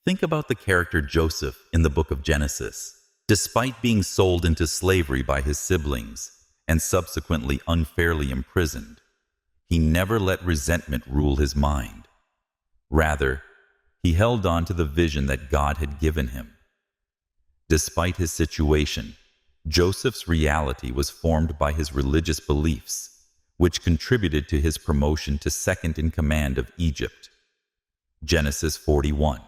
Think about the character Joseph in the book of Genesis. Despite being sold into slavery by his siblings and subsequently unfairly imprisoned, he never let resentment rule his mind. Rather, he held on to the vision that God had given him. Despite his situation, Joseph's reality was formed by his religious beliefs, which contributed to his promotion to second in command of Egypt. Genesis 41.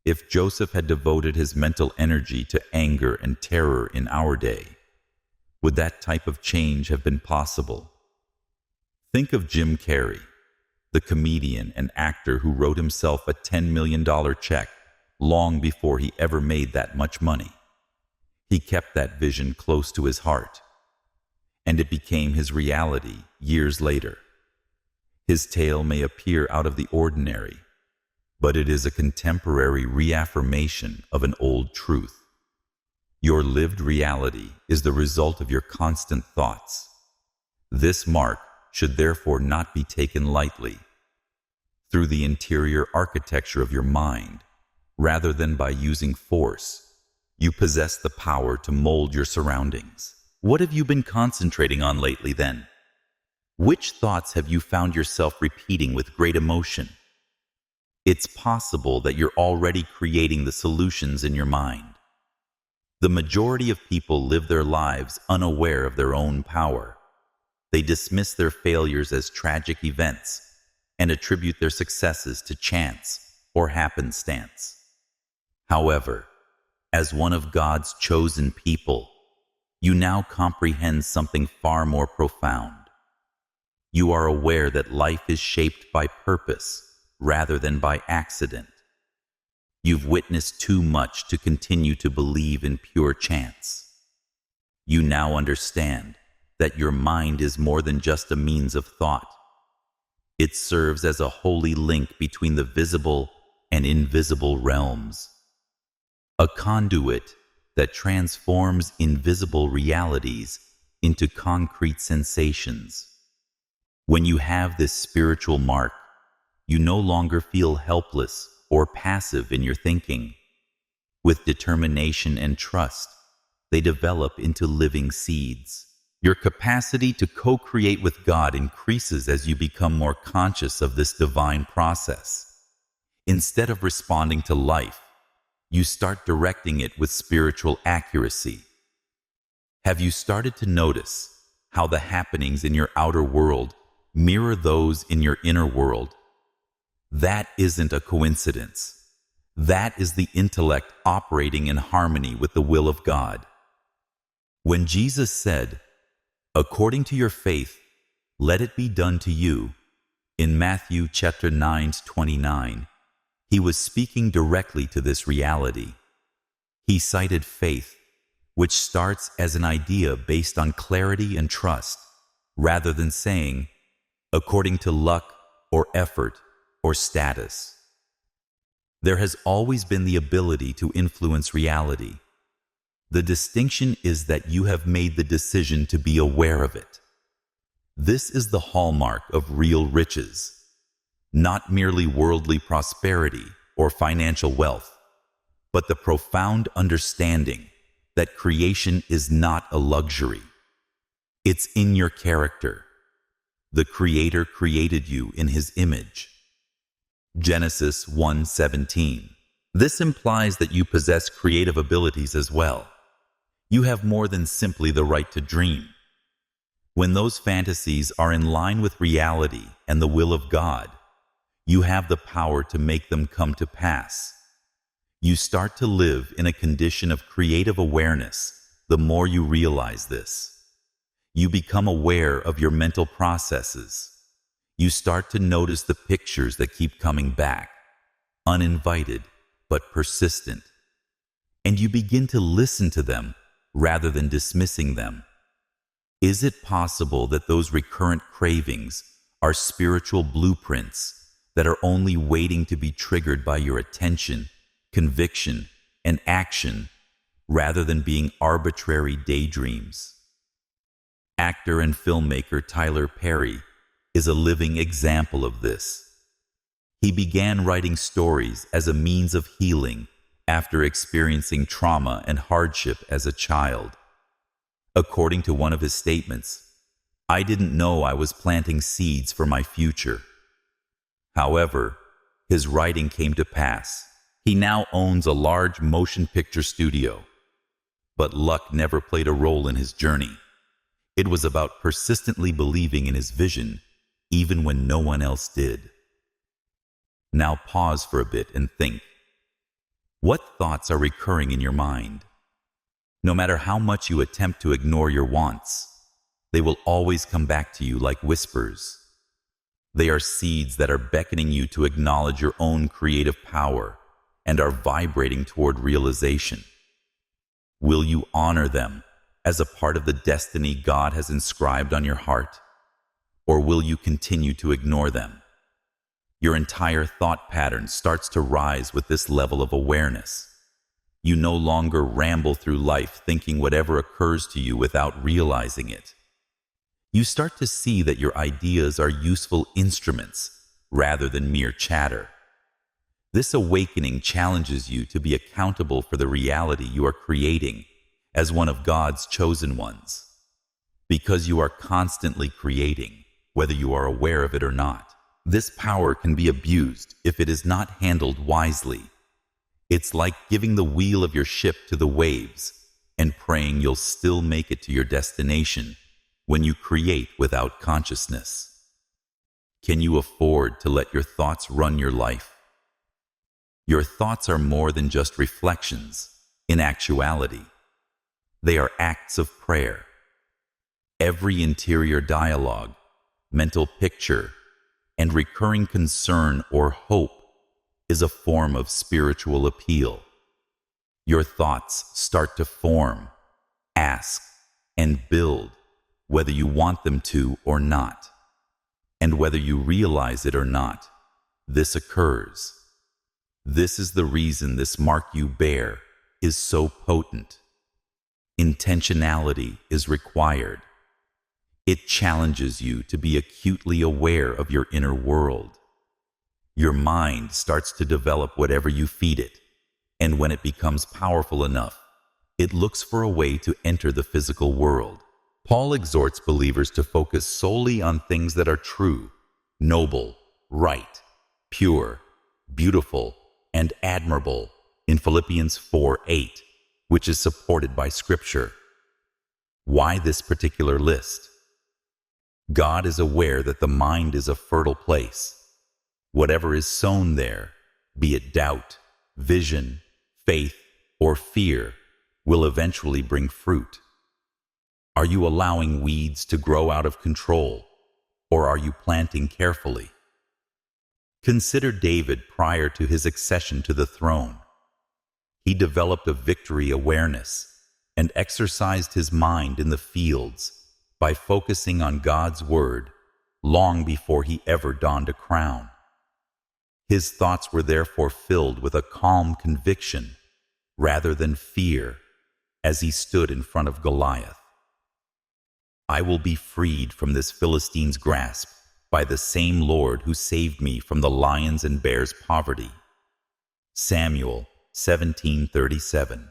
If Joseph had devoted his mental energy to anger and terror in our day, would that type of change have been possible? Think of Jim Carrey, the comedian and actor who wrote himself a $10 million check long before he ever made that much money. He kept that vision close to his heart, and it became his reality years later. His tale may appear out of the ordinary, but it is a contemporary reaffirmation of an old truth. Your lived reality is the result of your constant thoughts. This mark should therefore not be taken lightly. Through the interior architecture of your mind, rather than by using force, you possess the power to mold your surroundings. What have you been concentrating on lately then? Which thoughts have you found yourself repeating with great emotion? It's possible that you're already creating the solutions in your mind. The majority of people live their lives unaware of their own power. They dismiss their failures as tragic events and attribute their successes to chance or happenstance. However, as one of God's chosen people, you now comprehend something far more profound. You are aware that life is shaped by purpose rather than by accident. You've witnessed too much to continue to believe in pure chance. You now understand that your mind is more than just a means of thought. It serves as a holy link between the visible and invisible realms, a conduit that transforms invisible realities into concrete sensations. When you have this spiritual mark, you no longer feel helpless or passive in your thinking. With determination and trust, they develop into living seeds. Your capacity to co-create with God increases as you become more conscious of this divine process. Instead of responding to life, you start directing it with spiritual accuracy. Have you started to notice how the happenings in your outer world mirror those in your inner world? That isn't a coincidence. That is the intellect operating in harmony with the will of God. When Jesus said, "According to your faith, let it be done to you," in Matthew chapter 9:29, he was speaking directly to this reality. He cited faith, which starts as an idea based on clarity and trust, rather than saying, according to luck or effort or status. There has always been the ability to influence reality. The distinction is that you have made the decision to be aware of it. This is the hallmark of real riches, not merely worldly prosperity or financial wealth, but the profound understanding that creation is not a luxury. It's in your character. The Creator created you in His image. Genesis 1:17. This implies that you possess creative abilities as well. You have more than simply the right to dream. When those fantasies are in line with reality and the will of God, you have the power to make them come to pass. You start to live in a condition of creative awareness the more you realize this. You become aware of your mental processes. You start to notice the pictures that keep coming back, uninvited but persistent. And you begin to listen to them rather than dismissing them. Is it possible that those recurrent cravings are spiritual blueprints that are only waiting to be triggered by your attention, conviction, and action, rather than being arbitrary daydreams? Actor and filmmaker Tyler Perry is a living example of this. He began writing stories as a means of healing after experiencing trauma and hardship as a child. According to one of his statements, "I didn't know I was planting seeds for my future." However, his writing came to pass. He now owns a large motion picture studio. But luck never played a role in his journey. It was about persistently believing in his vision, even when no one else did. Now pause for a bit and think. What thoughts are recurring in your mind? No matter how much you attempt to ignore your wants, they will always come back to you like whispers. They are seeds that are beckoning you to acknowledge your own creative power and are vibrating toward realization. Will you honor them as a part of the destiny God has inscribed on your heart? Or will you continue to ignore them? Your entire thought pattern starts to rise with this level of awareness. You no longer ramble through life thinking whatever occurs to you without realizing it. You start to see that your ideas are useful instruments rather than mere chatter. This awakening challenges you to be accountable for the reality you are creating as one of God's chosen ones. Because you are constantly creating, whether you are aware of it or not, this power can be abused if it is not handled wisely. It's like giving the wheel of your ship to the waves and praying you'll still make it to your destination when you create without consciousness? Can you afford to let your thoughts run your life? Your thoughts are more than just reflections. In actuality, they are acts of prayer. Every interior dialogue, mental picture, and recurring concern or hope is a form of spiritual appeal. Your thoughts start to form, ask, and build, whether you want them to or not. And whether you realize it or not, this occurs. This is the reason this mark you bear is so potent. Intentionality is required. It challenges you to be acutely aware of your inner world. Your mind starts to develop whatever you feed it, and when it becomes powerful enough, it looks for a way to enter the physical world. Paul exhorts believers to focus solely on things that are true, noble, right, pure, beautiful, and admirable in Philippians 4:8, which is supported by Scripture. Why this particular list? God is aware that the mind is a fertile place. Whatever is sown there, be it doubt, vision, faith, or fear, will eventually bring fruit. Are you allowing weeds to grow out of control, or are you planting carefully? Consider David prior to his accession to the throne. He developed a victory awareness and exercised his mind in the fields by focusing on God's word long before he ever donned a crown. His thoughts were therefore filled with a calm conviction rather than fear as he stood in front of Goliath. I will be freed from this Philistine's grasp by the same Lord who saved me from the lions and bears' poverty. Samuel 17:37.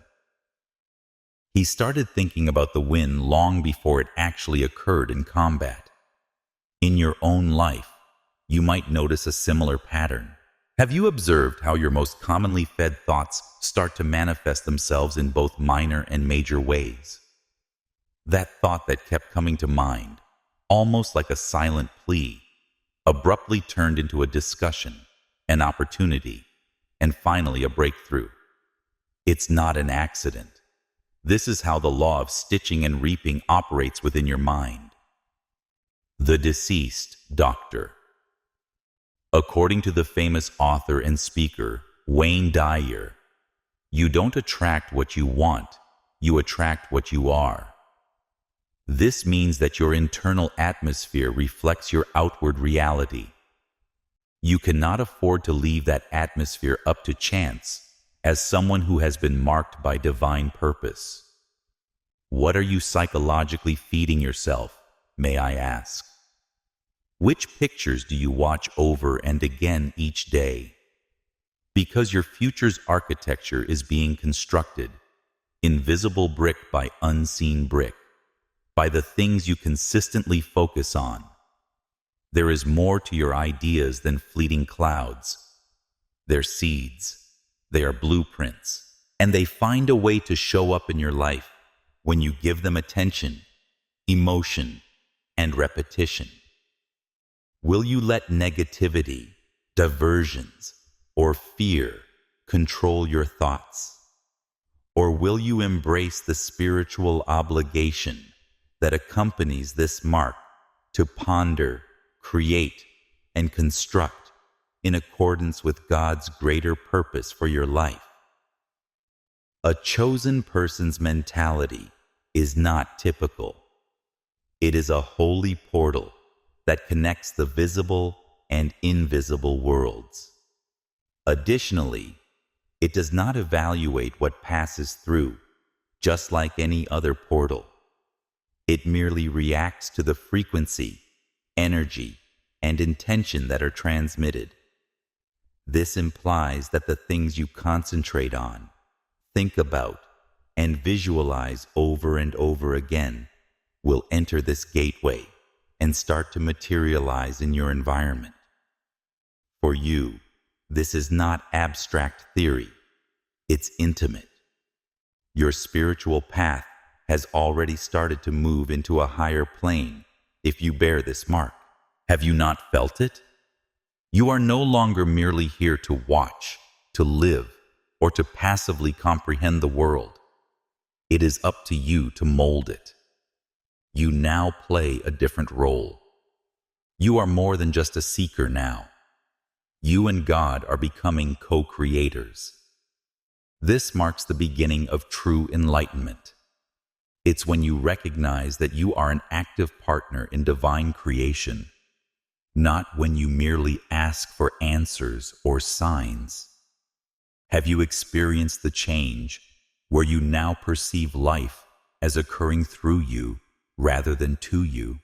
He started thinking about the win long before it actually occurred in combat. In your own life, you might notice a similar pattern. Have you observed how your most commonly fed thoughts start to manifest themselves in both minor and major ways? That thought that kept coming to mind, almost like a silent plea, abruptly turned into a discussion, an opportunity, and finally a breakthrough. It's not an accident. This is how the law of stitching and reaping operates within your mind. The deceased doctor. According to the famous author and speaker, Wayne Dyer, you don't attract what you want, you attract what you are. This means that your internal atmosphere reflects your outward reality. You cannot afford to leave that atmosphere up to chance as someone who has been marked by divine purpose. What are you psychologically feeding yourself, may I ask? Which pictures do you watch over and again each day? Because your future's architecture is being constructed, invisible brick by unseen brick, by the things you consistently focus on. There is more to your ideas than fleeting clouds. They're seeds, they are blueprints, and they find a way to show up in your life when you give them attention, emotion, and repetition. Will you let negativity, diversions, or fear control your thoughts? Or will you embrace the spiritual obligation that accompanies this mark to ponder, create, and construct in accordance with God's greater purpose for your life? A chosen person's mentality is not typical. It is a holy portal that connects the visible and invisible worlds. Additionally, it does not evaluate what passes through, just like any other portal. It merely reacts to the frequency, energy, and intention that are transmitted. This implies that the things you concentrate on, think about, and visualize over and over again will enter this gateway and start to materialize in your environment. For you, this is not abstract theory, it's intimate. Your spiritual path has already started to move into a higher plane if you bear this mark. Have you not felt it? You are no longer merely here to watch, to live, or to passively comprehend the world. It is up to you to mold it. You now play a different role. You are more than just a seeker now. You and God are becoming co-creators. This marks the beginning of true enlightenment. It's when you recognize that you are an active partner in divine creation, not when you merely ask for answers or signs. Have you experienced the change where you now perceive life as occurring through you rather than to you?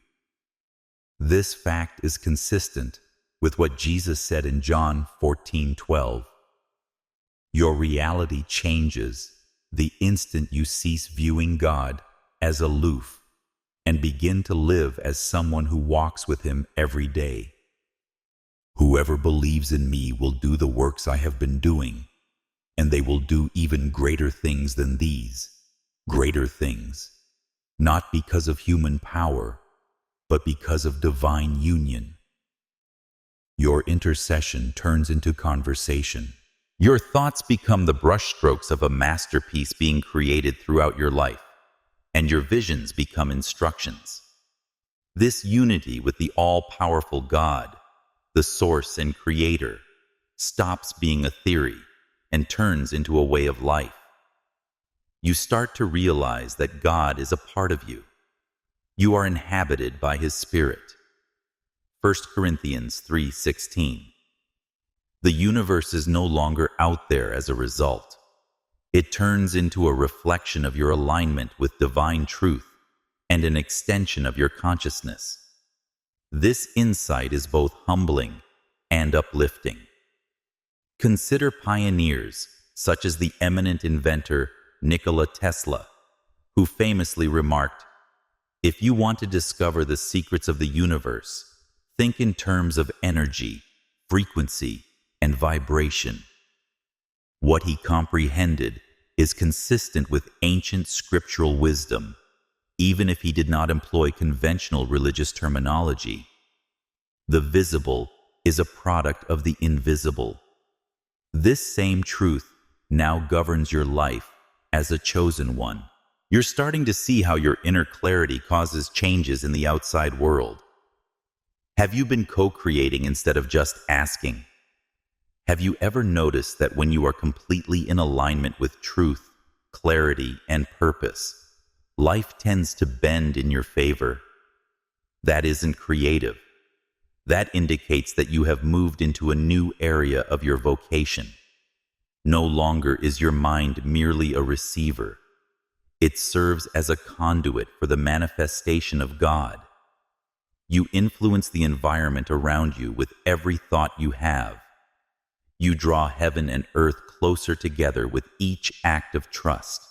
This fact is consistent with what Jesus said in John 14:12. Your reality changes the instant you cease viewing God as aloof and begin to live as someone who walks with Him every day. Whoever believes in me will do the works I have been doing, and they will do even greater things than these. Greater things, not because of human power, but because of divine union. Your intercession turns into conversation. Your thoughts become the brushstrokes of a masterpiece being created throughout your life, and your visions become instructions. This unity with the all-powerful God, the source and creator, stops being a theory and turns into a way of life. You start to realize that God is a part of you. You are inhabited by His Spirit. 1 Corinthians 3:16. The universe is no longer out there as a result. It turns into a reflection of your alignment with divine truth and an extension of your consciousness. This insight is both humbling and uplifting. Consider pioneers such as the eminent inventor Nikola Tesla, who famously remarked, "If you want to discover the secrets of the universe, think in terms of energy, frequency, and vibration." What he comprehended is consistent with ancient scriptural wisdom, even if he did not employ conventional religious terminology. The visible is a product of the invisible. This same truth now governs your life as a chosen one. You're starting to see how your inner clarity causes changes in the outside world. Have you been co-creating instead of just asking? Have you ever noticed that when you are completely in alignment with truth, clarity, and purpose, life tends to bend in your favor? That isn't creative. That indicates that you have moved into a new area of your vocation. No longer is your mind merely a receiver. It serves as a conduit for the manifestation of God. You influence the environment around you with every thought you have. You draw heaven and earth closer together with each act of trust,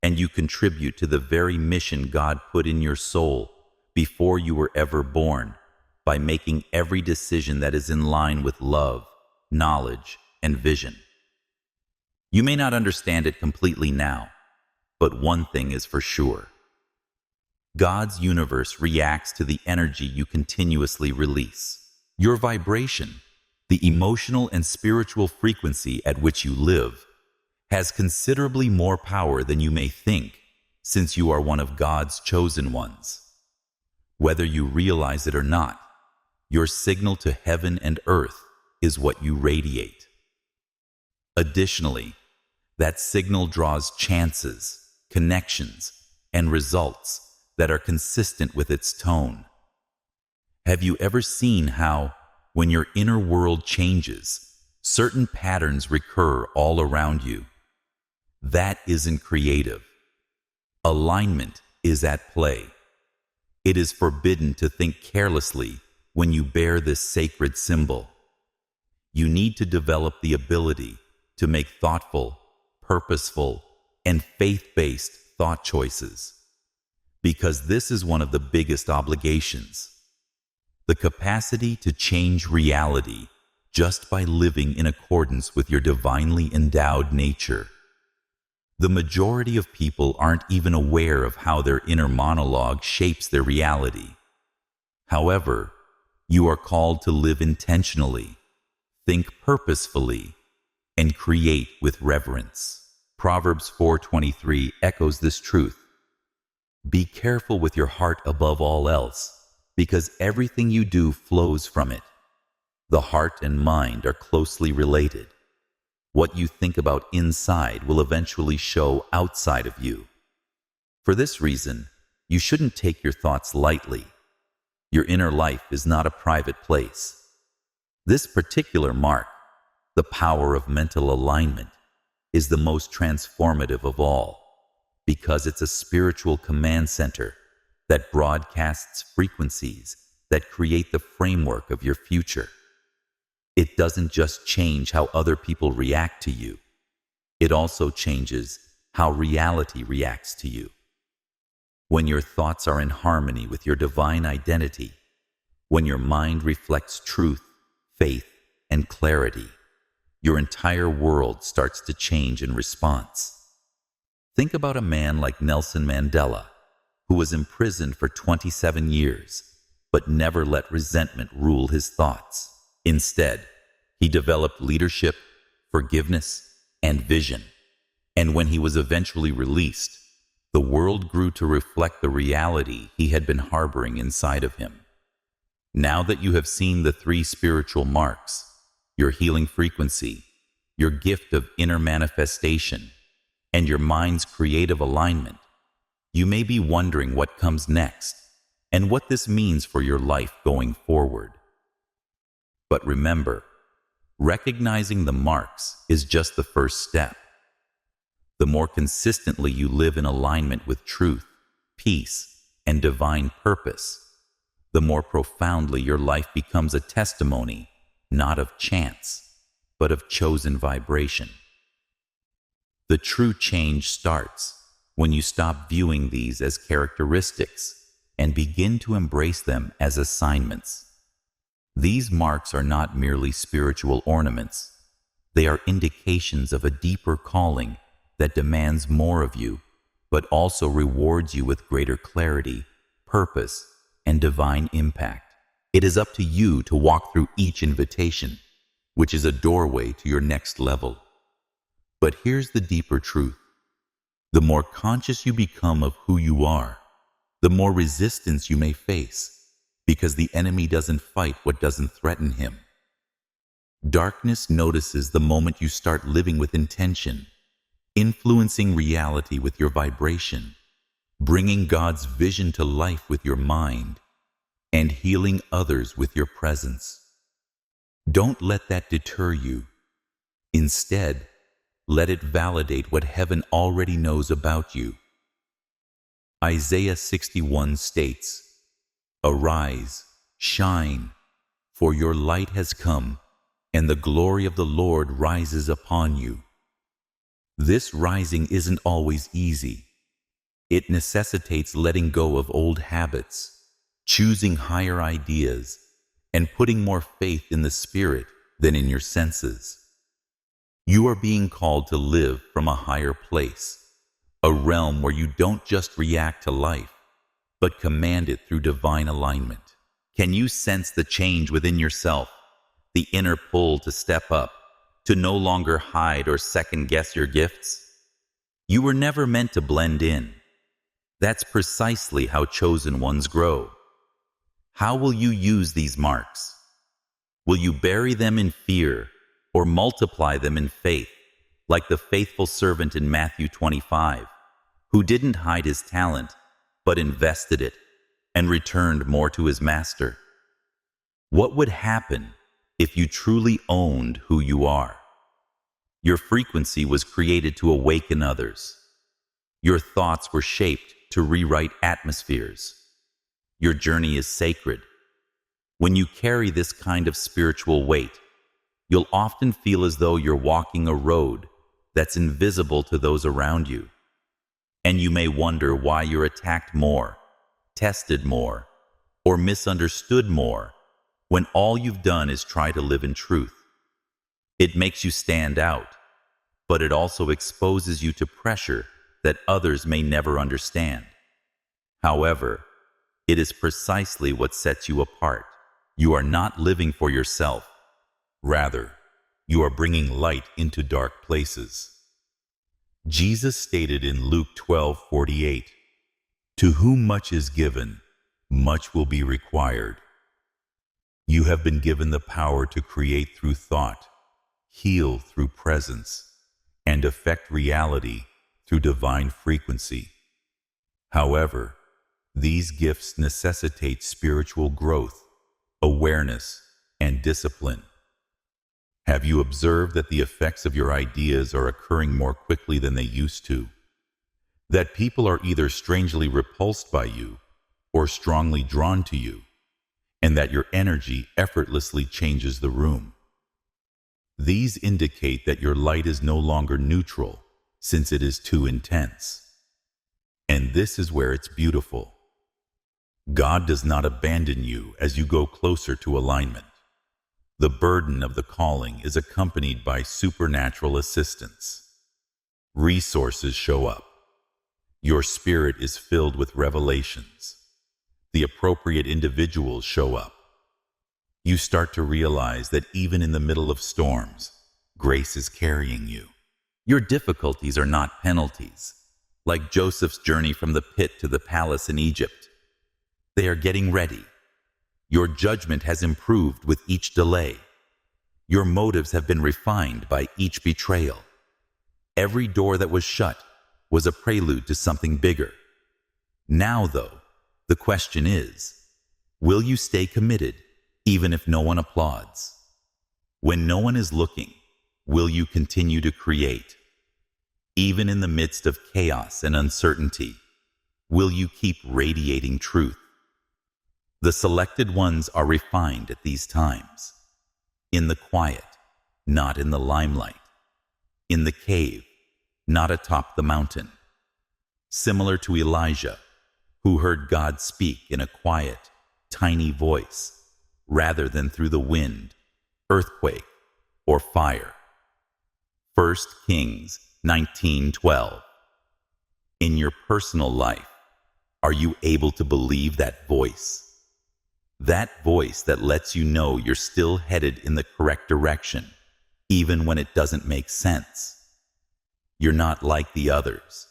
and you contribute to the very mission God put in your soul before you were ever born by making every decision that is in line with love, knowledge, and vision. You may not understand it completely now, but one thing is for sure. God's universe reacts to the energy you continuously release. Your vibration, the emotional and spiritual frequency at which you live, has considerably more power than you may think, since you are one of God's chosen ones. Whether you realize it or not, your signal to heaven and earth is what you radiate. Additionally, that signal draws chances, connections, and results that are consistent with its tone. Have you ever seen how, when your inner world changes, certain patterns recur all around you? That isn't creative. Alignment is at play. It is forbidden to think carelessly when you bear this sacred symbol. You need to develop the ability to make thoughtful, purposeful, and faith-based thought choices, because this is one of the biggest obligations. The capacity to change reality just by living in accordance with your divinely endowed nature. The majority of people aren't even aware of how their inner monologue shapes their reality. However, you are called to live intentionally, think purposefully, and create with reverence. Proverbs 4:23 echoes this truth. Be careful with your heart above all else, because everything you do flows from it. The heart and mind are closely related. What you think about inside will eventually show outside of you. For this reason, you shouldn't take your thoughts lightly. Your inner life is not a private place. This particular mark, the power of mental alignment, is the most transformative of all, because it's a spiritual command center that broadcasts frequencies that create the framework of your future. It doesn't just change how other people react to you. It also changes how reality reacts to you. When your thoughts are in harmony with your divine identity, when your mind reflects truth, faith, and clarity, your entire world starts to change in response. Think about a man like Nelson Mandela, who was imprisoned for 27 years, but never let resentment rule his thoughts. Instead, he developed leadership, forgiveness, and vision. And when he was eventually released, the world grew to reflect the reality he had been harboring inside of him. Now that you have seen the three spiritual marks, your healing frequency, your gift of inner manifestation, and your mind's creative alignment, you may be wondering what comes next and what this means for your life going forward. But remember, recognizing the marks is just the first step. The more consistently you live in alignment with truth, peace, and divine purpose, the more profoundly your life becomes a testimony, not of chance, but of chosen vibration. The true change starts when you stop viewing these as characteristics and begin to embrace them as assignments. These marks are not merely spiritual ornaments. They are indications of a deeper calling that demands more of you, but also rewards you with greater clarity, purpose, and divine impact. It is up to you to walk through each invitation, which is a doorway to your next level. But here's the deeper truth. The more conscious you become of who you are, the more resistance you may face, because the enemy doesn't fight what doesn't threaten him. Darkness notices the moment you start living with intention, influencing reality with your vibration, bringing God's vision to life with your mind, and healing others with your presence. Don't let that deter you. Instead, let it validate what heaven already knows about you. Isaiah 61 states, "Arise, shine, for your light has come, and the glory of the Lord rises upon you." This rising isn't always easy. It necessitates letting go of old habits, choosing higher ideas, and putting more faith in the Spirit than in your senses. You are being called to live from a higher place, a realm where you don't just react to life, but command it through divine alignment. Can you sense the change within yourself, the inner pull to step up, to no longer hide or second-guess your gifts? You were never meant to blend in. That's precisely how chosen ones grow. How will you use these marks? Will you bury them in fear or multiply them in faith, like the faithful servant in Matthew 25, who didn't hide his talent, but invested it and returned more to his master? What would happen if you truly owned who you are? Your frequency was created to awaken others. Your thoughts were shaped to rewrite atmospheres. Your journey is sacred. When you carry this kind of spiritual weight, you'll often feel as though you're walking a road that's invisible to those around you. And you may wonder why you're attacked more, tested more, or misunderstood more when all you've done is try to live in truth. It makes you stand out, but it also exposes you to pressure that others may never understand. However, it is precisely what sets you apart. You are not living for yourself. Rather, you are bringing light into dark places. Jesus stated in Luke 12:48, "To whom much is given, much will be required." You have been given the power to create through thought, heal through presence, and affect reality through divine frequency. However, these gifts necessitate spiritual growth, awareness, and discipline. Have you observed that the effects of your ideas are occurring more quickly than they used to? That people are either strangely repulsed by you or strongly drawn to you, and that your energy effortlessly changes the room? These indicate that your light is no longer neutral, since it is too intense. And this is where it's beautiful. God does not abandon you as you go closer to alignment. The burden of the calling is accompanied by supernatural assistance. Resources show up. Your spirit is filled with revelations. The appropriate individuals show up. You start to realize that even in the middle of storms, grace is carrying you. Your difficulties are not penalties, like Joseph's journey from the pit to the palace in Egypt. They are getting ready. Your judgment has improved with each delay. Your motives have been refined by each betrayal. Every door that was shut was a prelude to something bigger. Now, though, the question is, will you stay committed even if no one applauds? When no one is looking, will you continue to create? Even in the midst of chaos and uncertainty, will you keep radiating truth? The selected ones are refined at these times. In the quiet, not in the limelight. In the cave, not atop the mountain. Similar to Elijah, who heard God speak in a quiet, tiny voice, rather than through the wind, earthquake, or fire. 1 Kings 19:12. In your personal life, are you able to believe that voice? That voice that lets you know you're still headed in the correct direction, even when it doesn't make sense. You're not like the others.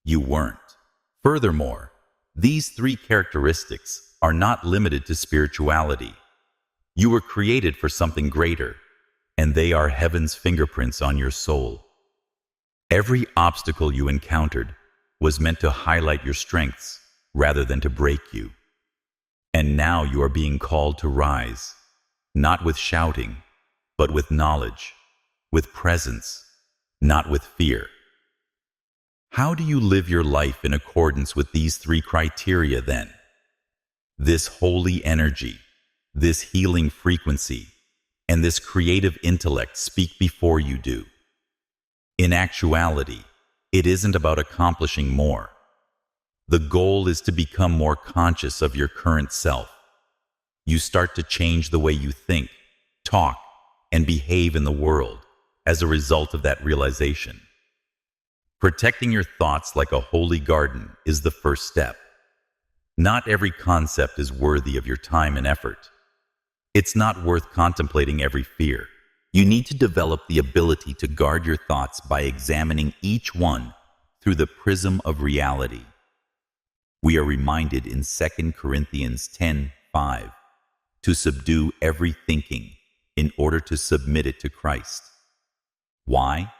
You weren't. Furthermore, these three characteristics are not limited to spirituality. You were created for something greater, and they are heaven's fingerprints on your soul. Every obstacle you encountered was meant to highlight your strengths rather than to break you. And now you are being called to rise, not with shouting, but with knowledge, with presence, not with fear. How do you live your life in accordance with these three criteria then? This holy energy, this healing frequency, and this creative intellect speak before you do. In actuality, it isn't about accomplishing more. The goal is to become more conscious of your current self. You start to change the way you think, talk, and behave in the world as a result of that realization. Protecting your thoughts like a holy garden is the first step. Not every concept is worthy of your time and effort. It's not worth contemplating every fear. You need to develop the ability to guard your thoughts by examining each one through the prism of reality. We are reminded in 2 Corinthians 10:5 to subdue every thinking in order to submit it to Christ. Why?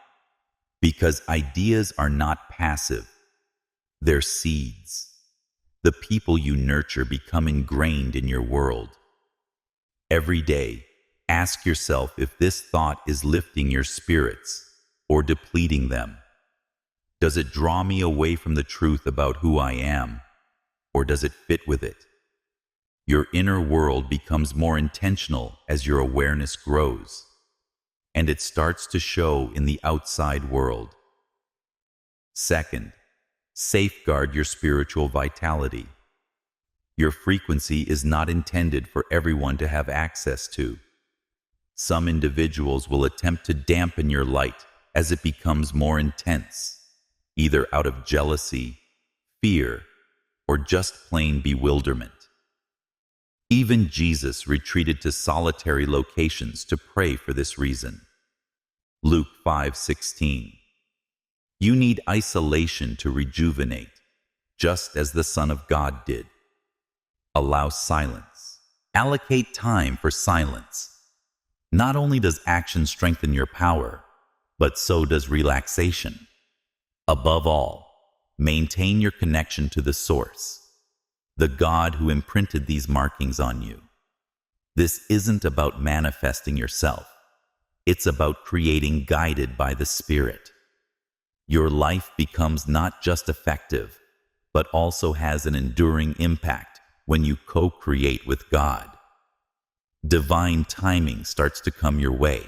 Because ideas are not passive. They're seeds. The people you nurture become ingrained in your world. Every day, ask yourself if this thought is lifting your spirits or depleting them. Does it draw me away from the truth about who I am, or does it fit with it? Your inner world becomes more intentional as your awareness grows, and it starts to show in the outside world. Second, safeguard your spiritual vitality. Your frequency is not intended for everyone to have access to. Some individuals will attempt to dampen your light as it becomes more intense, either out of jealousy, fear, or just plain bewilderment. Even Jesus retreated to solitary locations to pray for this reason. Luke 5:16. You need isolation to rejuvenate, just as the Son of God did. Allow silence. Allocate time for silence. Not only does action strengthen your power, but so does relaxation. Above all, maintain your connection to the source, the God who imprinted these markings on you. This isn't about manifesting yourself. It's about creating guided by the Spirit. Your life becomes not just effective, but also has an enduring impact when you co-create with God. Divine timing starts to come your way.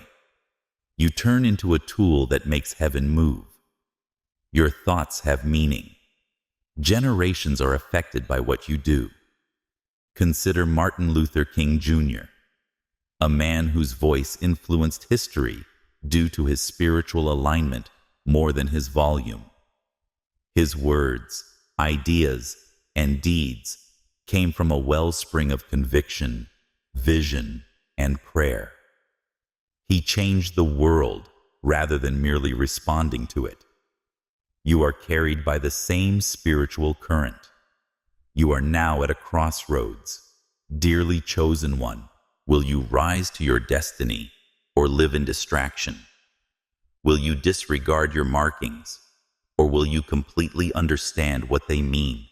You turn into a tool that makes heaven move. Your thoughts have meaning. Generations are affected by what you do. Consider Martin Luther King Jr., a man whose voice influenced history due to his spiritual alignment more than his volume. His words, ideas, and deeds came from a wellspring of conviction, vision, and prayer. He changed the world rather than merely responding to it. You are carried by the same spiritual current. You are now at a crossroads. Dearly chosen one, will you rise to your destiny or live in distraction? Will you disregard your markings, or will you completely understand what they mean?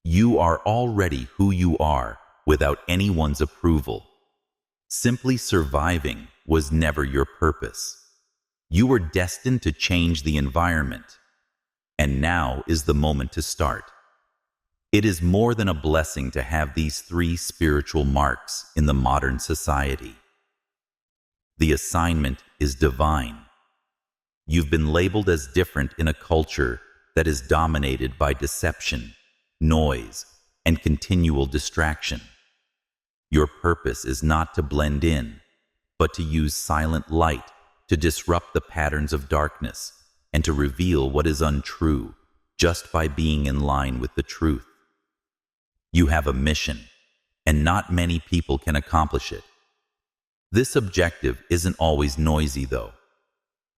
You are already who you are without anyone's approval. Simply surviving was never your purpose. You were destined to change the environment, and now is the moment to start. It is more than a blessing to have these three spiritual marks in the modern society. The assignment is divine. You've been labeled as different in a culture that is dominated by deception, noise, and continual distraction. Your purpose is not to blend in, but to use silent light to disrupt the patterns of darkness and to reveal what is untrue just by being in line with the truth. You have a mission, and not many people can accomplish it. This objective isn't always noisy, though.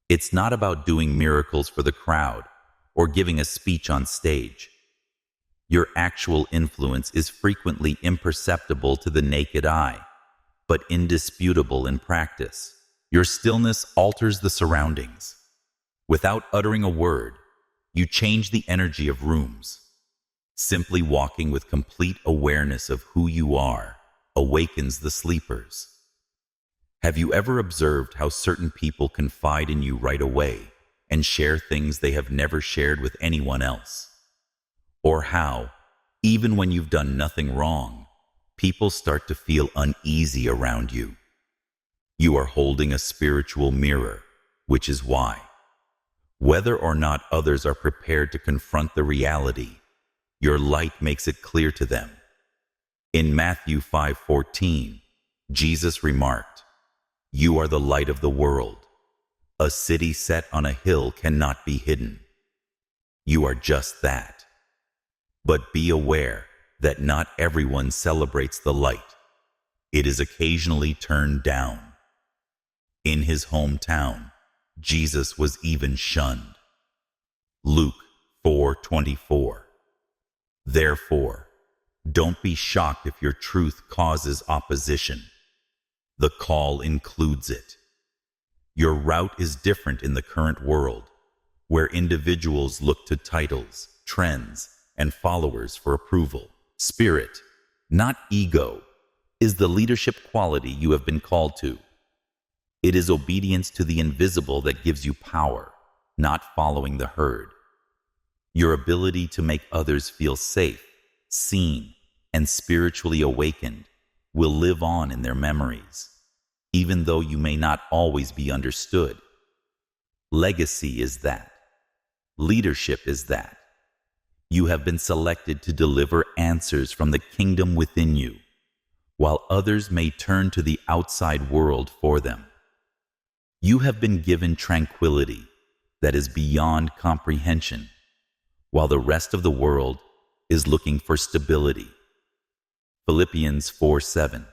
It's not about doing miracles for the crowd or giving a speech on stage. Your actual influence is frequently imperceptible to the naked eye, but indisputable in practice. Your stillness alters the surroundings. Without uttering a word, you change the energy of rooms. Simply walking with complete awareness of who you are awakens the sleepers. Have you ever observed how certain people confide in you right away and share things they have never shared with anyone else? Or how, even when you've done nothing wrong, people start to feel uneasy around you? You are holding a spiritual mirror, which is why, whether or not others are prepared to confront the reality, your light makes it clear to them. In Matthew 5:14, Jesus remarked, "You are the light of the world. A city set on a hill cannot be hidden." You are just that. But be aware that not everyone celebrates the light. It is occasionally turned down. In his hometown, Jesus was even shunned. Luke 4:24. Therefore, don't be shocked if your truth causes opposition. The call includes it. Your route is different in the current world, where individuals look to titles, trends, and followers for approval. Spirit, not ego, is the leadership quality you have been called to. It is obedience to the invisible that gives you power, not following the herd. Your ability to make others feel safe, seen, and spiritually awakened will live on in their memories, even though you may not always be understood. Legacy is that. Leadership is that. You have been selected to deliver answers from the kingdom within you, while others may turn to the outside world for them. You have been given tranquility that is beyond comprehension, while the rest of the world is looking for stability. Philippians 4:7.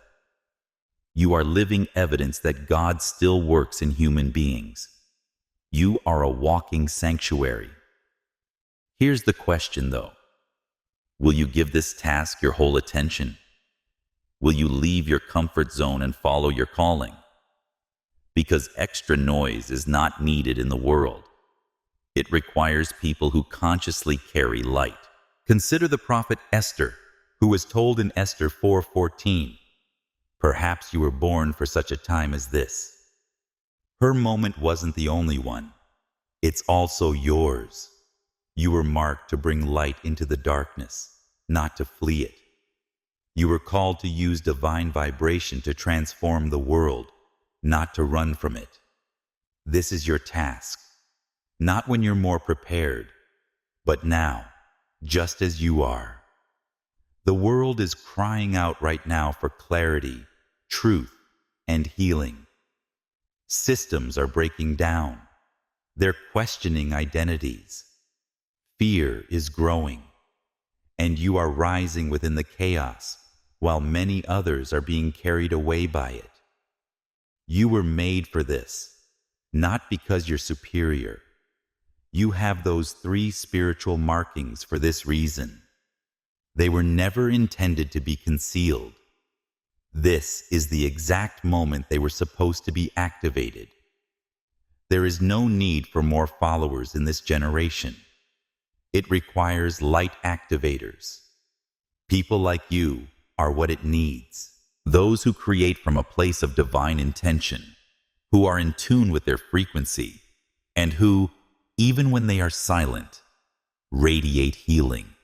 You are living evidence that God still works in human beings. You are a walking sanctuary. Here's the question, though. Will you give this task your whole attention? Will you leave your comfort zone and follow your calling? Because extra noise is not needed in the world. It requires people who consciously carry light. Consider the prophet Esther, who was told in Esther 4:14, "Perhaps you were born for such a time as this." Her moment wasn't the only one. It's also yours. You were marked to bring light into the darkness, not to flee it. You were called to use divine vibration to transform the world, not to run from it. This is your task, not when you're more prepared, but now, just as you are. The world is crying out right now for clarity, truth, and healing. Systems are breaking down. They're questioning identities. Fear is growing, and you are rising within the chaos, while many others are being carried away by it. You were made for this, not because you're superior. You have those 3 spiritual markings for this reason. They were never intended to be concealed. This is the exact moment they were supposed to be activated. There is no need for more followers in this generation. It requires light activators. People like you are what it needs. Those who create from a place of divine intention, who are in tune with their frequency, and who, even when they are silent, radiate healing.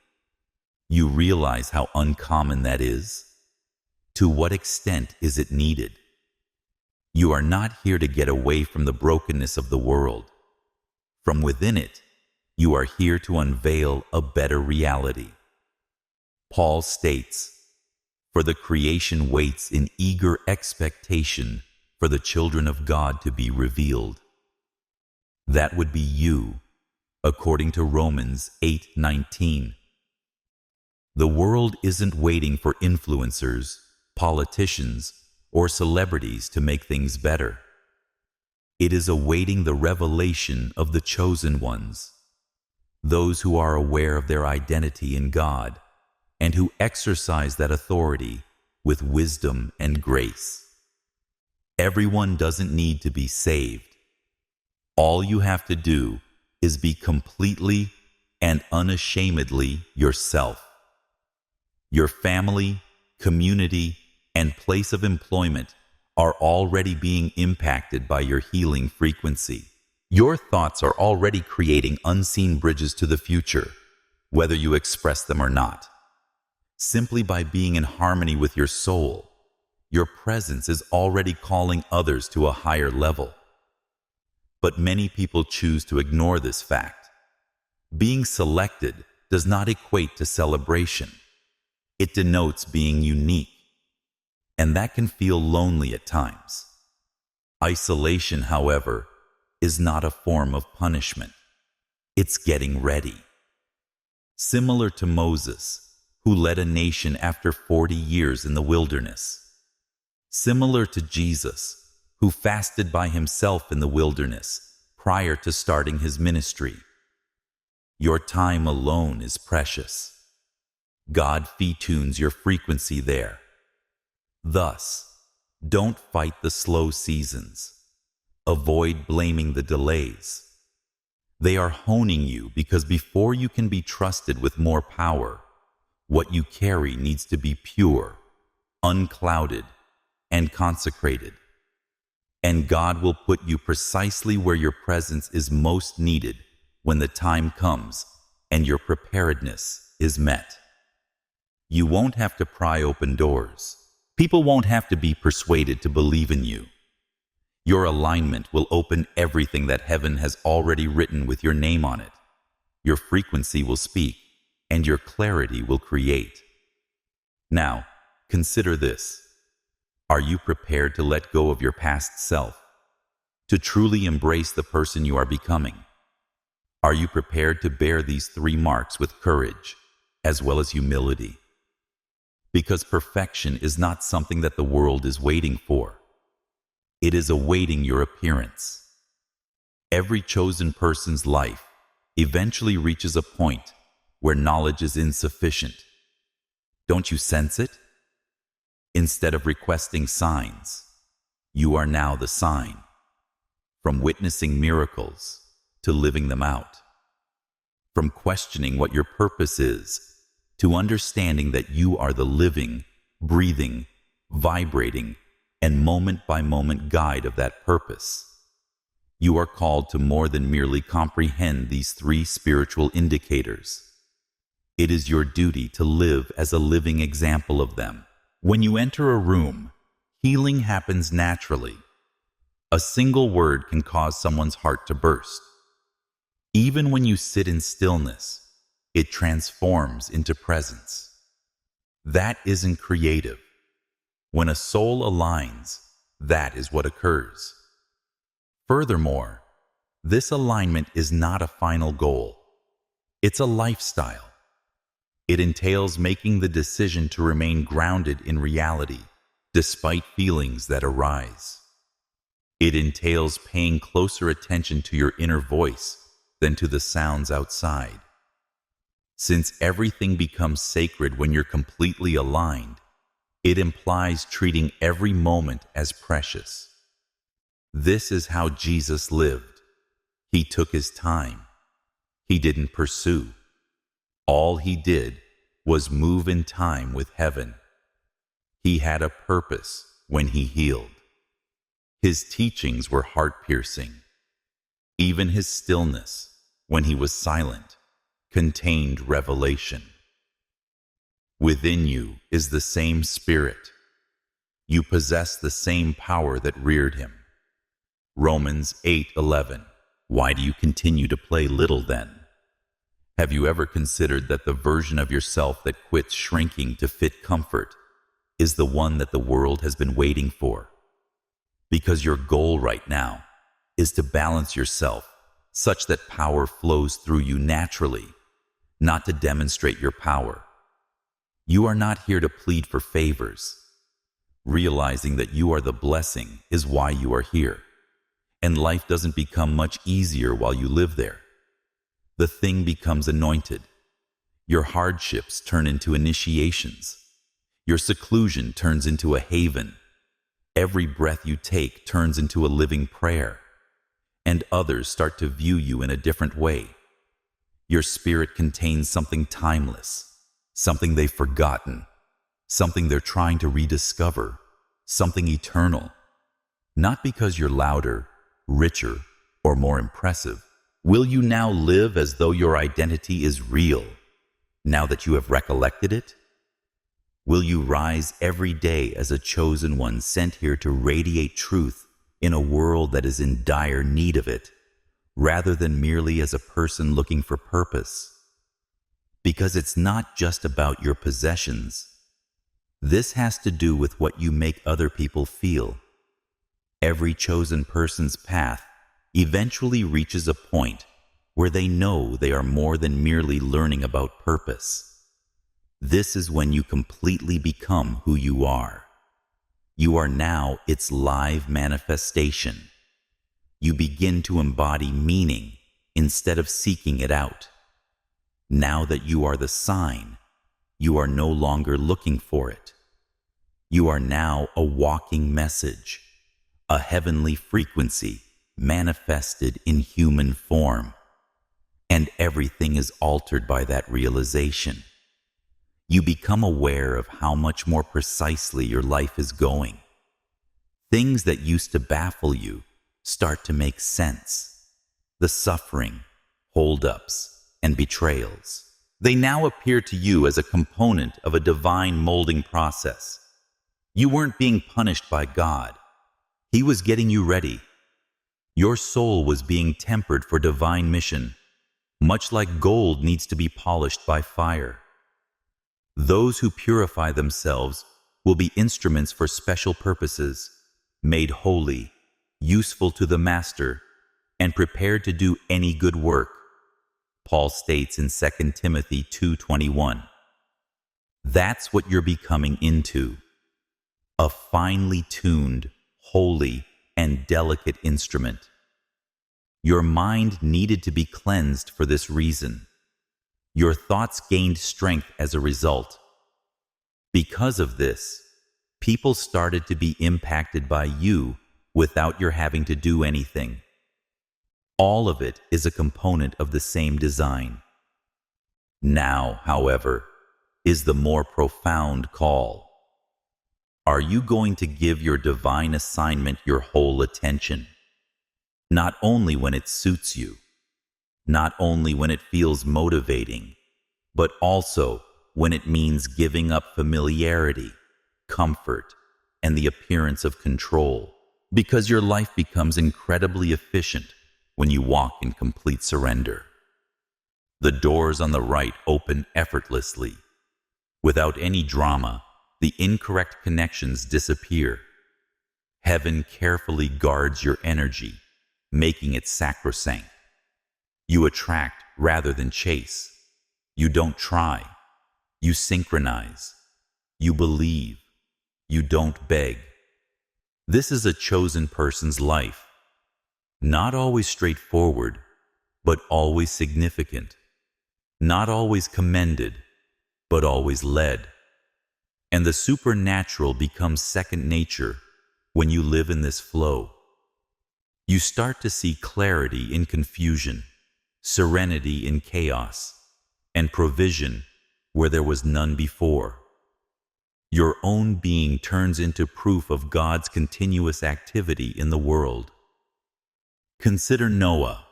You realize how uncommon that is? To what extent is it needed? You are not here to get away from the brokenness of the world. From within it, you are here to unveil a better reality. Paul states, "For the creation waits in eager expectation for the children of God to be revealed." That would be you, according to Romans 8:19. The world isn't waiting for influencers, politicians, or celebrities to make things better. It is awaiting the revelation of the chosen ones, those who are aware of their identity in God and who exercise that authority with wisdom and grace. Everyone doesn't need to be saved. All you have to do is be completely and unashamedly yourself. Your family, community, and place of employment are already being impacted by your healing frequency. Your thoughts are already creating unseen bridges to the future, whether you express them or not. Simply by being in harmony with your soul, your presence is already calling others to a higher level. But many people choose to ignore this fact. Being selected does not equate to celebration. It denotes being unique, and that can feel lonely at times. Isolation, however, is not a form of punishment. It's getting ready. Similar to Moses, who led a nation after 40 years in the wilderness. Similar to Jesus, who fasted by himself in the wilderness prior to starting his ministry. Your time alone is precious. God fine-tunes your frequency there. Thus, don't fight the slow seasons. Avoid blaming the delays. They are honing you because before you can be trusted with more power, what you carry needs to be pure, unclouded, and consecrated. And God will put you precisely where your presence is most needed when the time comes and your preparedness is met. You won't have to pry open doors. People won't have to be persuaded to believe in you. Your alignment will open everything that heaven has already written with your name on it. Your frequency will speak, and your clarity will create. Now, consider this. Are you prepared to let go of your past self? to truly embrace the person you are becoming? Are you prepared to bear these three marks with courage, as well as humility? Because perfection is not something that the world is waiting for. It is awaiting your appearance. Every chosen person's life eventually reaches a point where knowledge is insufficient. Don't you sense it? Instead of requesting signs, you are now the sign. From witnessing miracles to living them out. From questioning what your purpose is to understanding that you are the living, breathing, vibrating, and moment-by-moment guide of that purpose. You are called to more than merely comprehend these three spiritual indicators. It is your duty to live as a living example of them. When you enter a room, healing happens naturally. A single word can cause someone's heart to burst. Even when you sit in stillness, it transforms into presence. That isn't creative. When a soul aligns, that is what occurs. Furthermore, this alignment is not a final goal. It's a lifestyle. It entails making the decision to remain grounded in reality, despite feelings that arise. It entails paying closer attention to your inner voice than to the sounds outside. Since everything becomes sacred when you're completely aligned, it implies treating every moment as precious. This is how Jesus lived. He took his time. He didn't pursue. All he did was move in time with heaven. He had a purpose when he healed. His teachings were heart-piercing. Even his stillness, when he was silent, contained revelation. Within you is the same Spirit. You possess the same power that reared him. Romans 8:11. Why do you continue to play little then? Have you ever considered that the version of yourself that quits shrinking to fit comfort is the one that the world has been waiting for? Because your goal right now is to balance yourself such that power flows through you naturally, not to demonstrate your power. You are not here to plead for favors. Realizing that you are the blessing is why you are here, and life doesn't become much easier while you live there. The thing becomes anointed. Your hardships turn into initiations. Your seclusion turns into a haven. Every breath you take turns into a living prayer, and others start to view you in a different way. Your spirit contains something timeless, something they've forgotten, something they're trying to rediscover, something eternal. Not because you're louder, richer, or more impressive. Will you now live as though your identity is real, now that you have recollected it? Will you rise every day as a chosen one sent here to radiate truth in a world that is in dire need of it, rather than merely as a person looking for purpose? Because it's not just about your possessions. This has to do with what you make other people feel. Every chosen person's path eventually reaches a point where they know they are more than merely learning about purpose. This is when you completely become who you are. You are now its live manifestation. You begin to embody meaning instead of seeking it out. Now that you are the sign, you are no longer looking for it. You are now a walking message, a heavenly frequency manifested in human form. And everything is altered by that realization. You become aware of how much more precisely your life is going. Things that used to baffle you start to make sense. The suffering, hold-ups, and betrayals. They now appear to you as a component of a divine molding process. You weren't being punished by God. He was getting you ready. Your soul was being tempered for divine mission, much like gold needs to be polished by fire. Those who purify themselves will be instruments for special purposes, made holy, useful to the master, and prepared to do any good work, Paul states in 2 Timothy 2:21. That's what you're becoming into, a finely tuned, holy, and delicate instrument. Your mind needed to be cleansed for this reason. Your thoughts gained strength as a result. Because of this, people started to be impacted by you without your having to do anything. All of it is a component of the same design. Now, however, is the more profound call. Are you going to give your divine assignment your whole attention? Not only when it suits you, not only when it feels motivating, but also when it means giving up familiarity, comfort, and the appearance of control, because your life becomes incredibly efficient when you walk in complete surrender. The doors on the right open effortlessly. Without any drama, the incorrect connections disappear. Heaven carefully guards your energy, making it sacrosanct. You attract rather than chase. You don't try. You synchronize. You believe. You don't beg. This is a chosen person's life. Not always straightforward, but always significant. Not always commended, but always led. And the supernatural becomes second nature when you live in this flow. You start to see clarity in confusion, serenity in chaos, and provision where there was none before. Your own being turns into proof of God's continuous activity in the world. Consider Noah,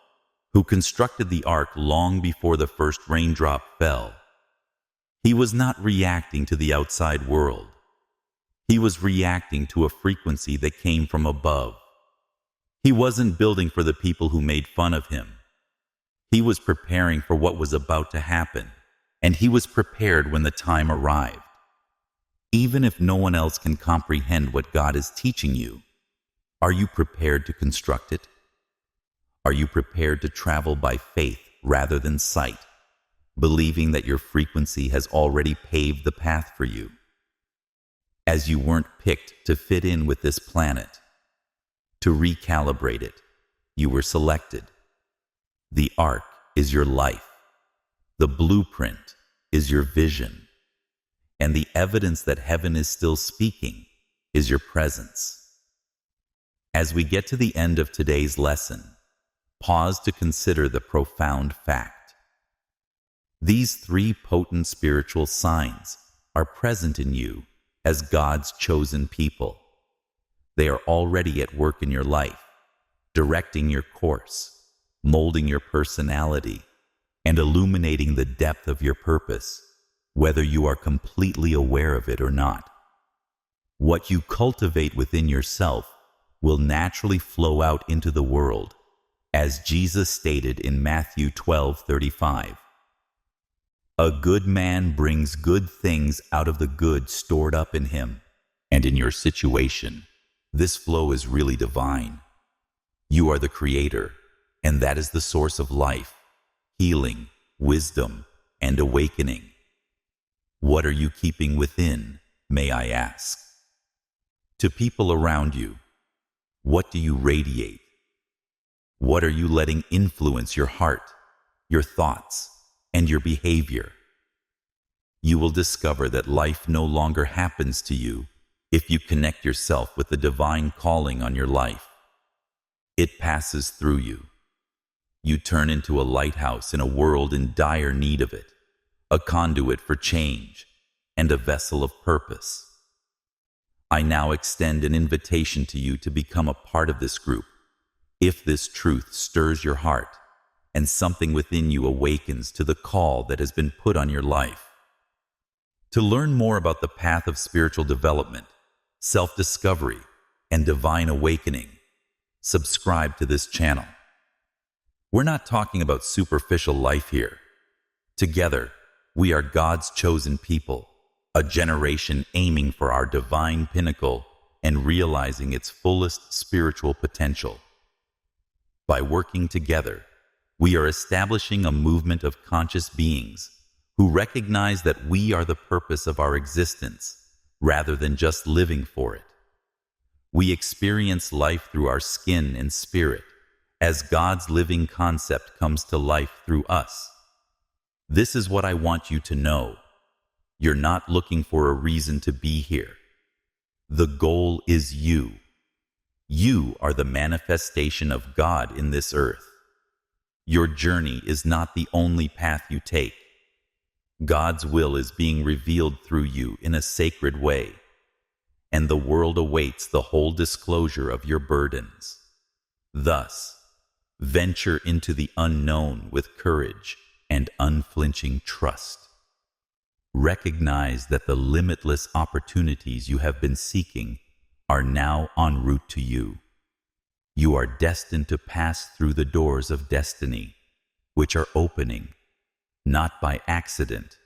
who constructed the ark long before the first raindrop fell. He was not reacting to the outside world. He was reacting to a frequency that came from above. He wasn't building for the people who made fun of him. He was preparing for what was about to happen, and he was prepared when the time arrived. Even if no one else can comprehend what God is teaching you, are you prepared to construct it? Are you prepared to travel by faith rather than sight, believing that your frequency has already paved the path for you? As you weren't picked to fit in with this planet, to recalibrate it, you were selected. The ark is your life. The blueprint is your vision. And the evidence that heaven is still speaking is your presence. As we get to the end of today's lesson, pause to consider the profound fact. These three potent spiritual signs are present in you as God's chosen people. They are already at work in your life, directing your course, molding your personality, and illuminating the depth of your purpose, whether you are completely aware of it or not. What you cultivate within yourself will naturally flow out into the world, as Jesus stated in Matthew 12:35. A good man brings good things out of the good stored up in him. And in your situation, this flow is really divine. You are the creator, and that is the source of life, healing, wisdom, and awakening. What are you keeping within, may I ask? To people around you, what do you radiate? What are you letting influence your heart, your thoughts, and your behavior? You will discover that life no longer happens to you if you connect yourself with the divine calling on your life. It passes through you. You turn into a lighthouse in a world in dire need of it, a conduit for change, and a vessel of purpose. I now extend an invitation to you to become a part of this group, if this truth stirs your heart and something within you awakens to the call that has been put on your life. To learn more about the path of spiritual development, self-discovery, and divine awakening, subscribe to this channel. We're not talking about superficial life here. Together, we are God's chosen people, a generation aiming for our divine pinnacle and realizing its fullest spiritual potential. By working together, we are establishing a movement of conscious beings who recognize that we are the purpose of our existence rather than just living for it. We experience life through our skin and spirit as God's living concept comes to life through us. This is what I want you to know. You're not looking for a reason to be here. The goal is you. You are the manifestation of God in this earth. Your journey is not the only path you take. God's will is being revealed through you in a sacred way, and the world awaits the whole disclosure of your burdens. Thus, venture into the unknown with courage and unflinching trust. Recognize that the limitless opportunities you have been seeking are now en route to you. You are destined to pass through the doors of destiny, which are opening, not by accident,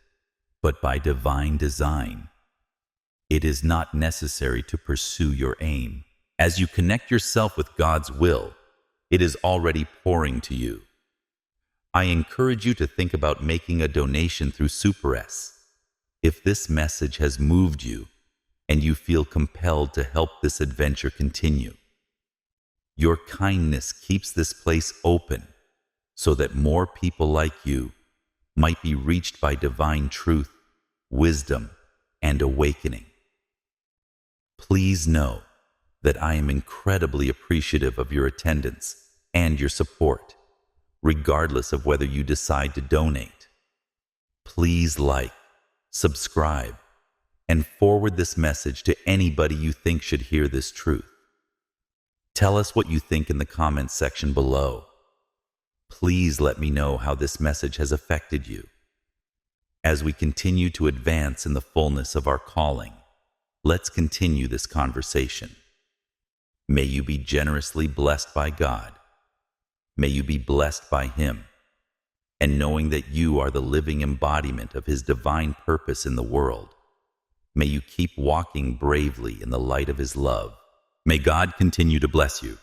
but by divine design. It is not necessary to pursue your aim. As you connect yourself with God's will, it is already pouring to you. I encourage you to think about making a donation through Super S. If this message has moved you and you feel compelled to help this adventure continue, your kindness keeps this place open so that more people like you might be reached by divine truth, wisdom, and awakening. Please know that I am incredibly appreciative of your attendance and your support, regardless of whether you decide to donate. Please like, subscribe, and forward this message to anybody you think should hear this truth. Tell us what you think in the comments section below. Please let me know how this message has affected you. As we continue to advance in the fullness of our calling, let's continue this conversation. May you be generously blessed by God. May you be blessed by Him, and knowing that you are the living embodiment of His divine purpose in the world. May you keep walking bravely in the light of His love. May God continue to bless you.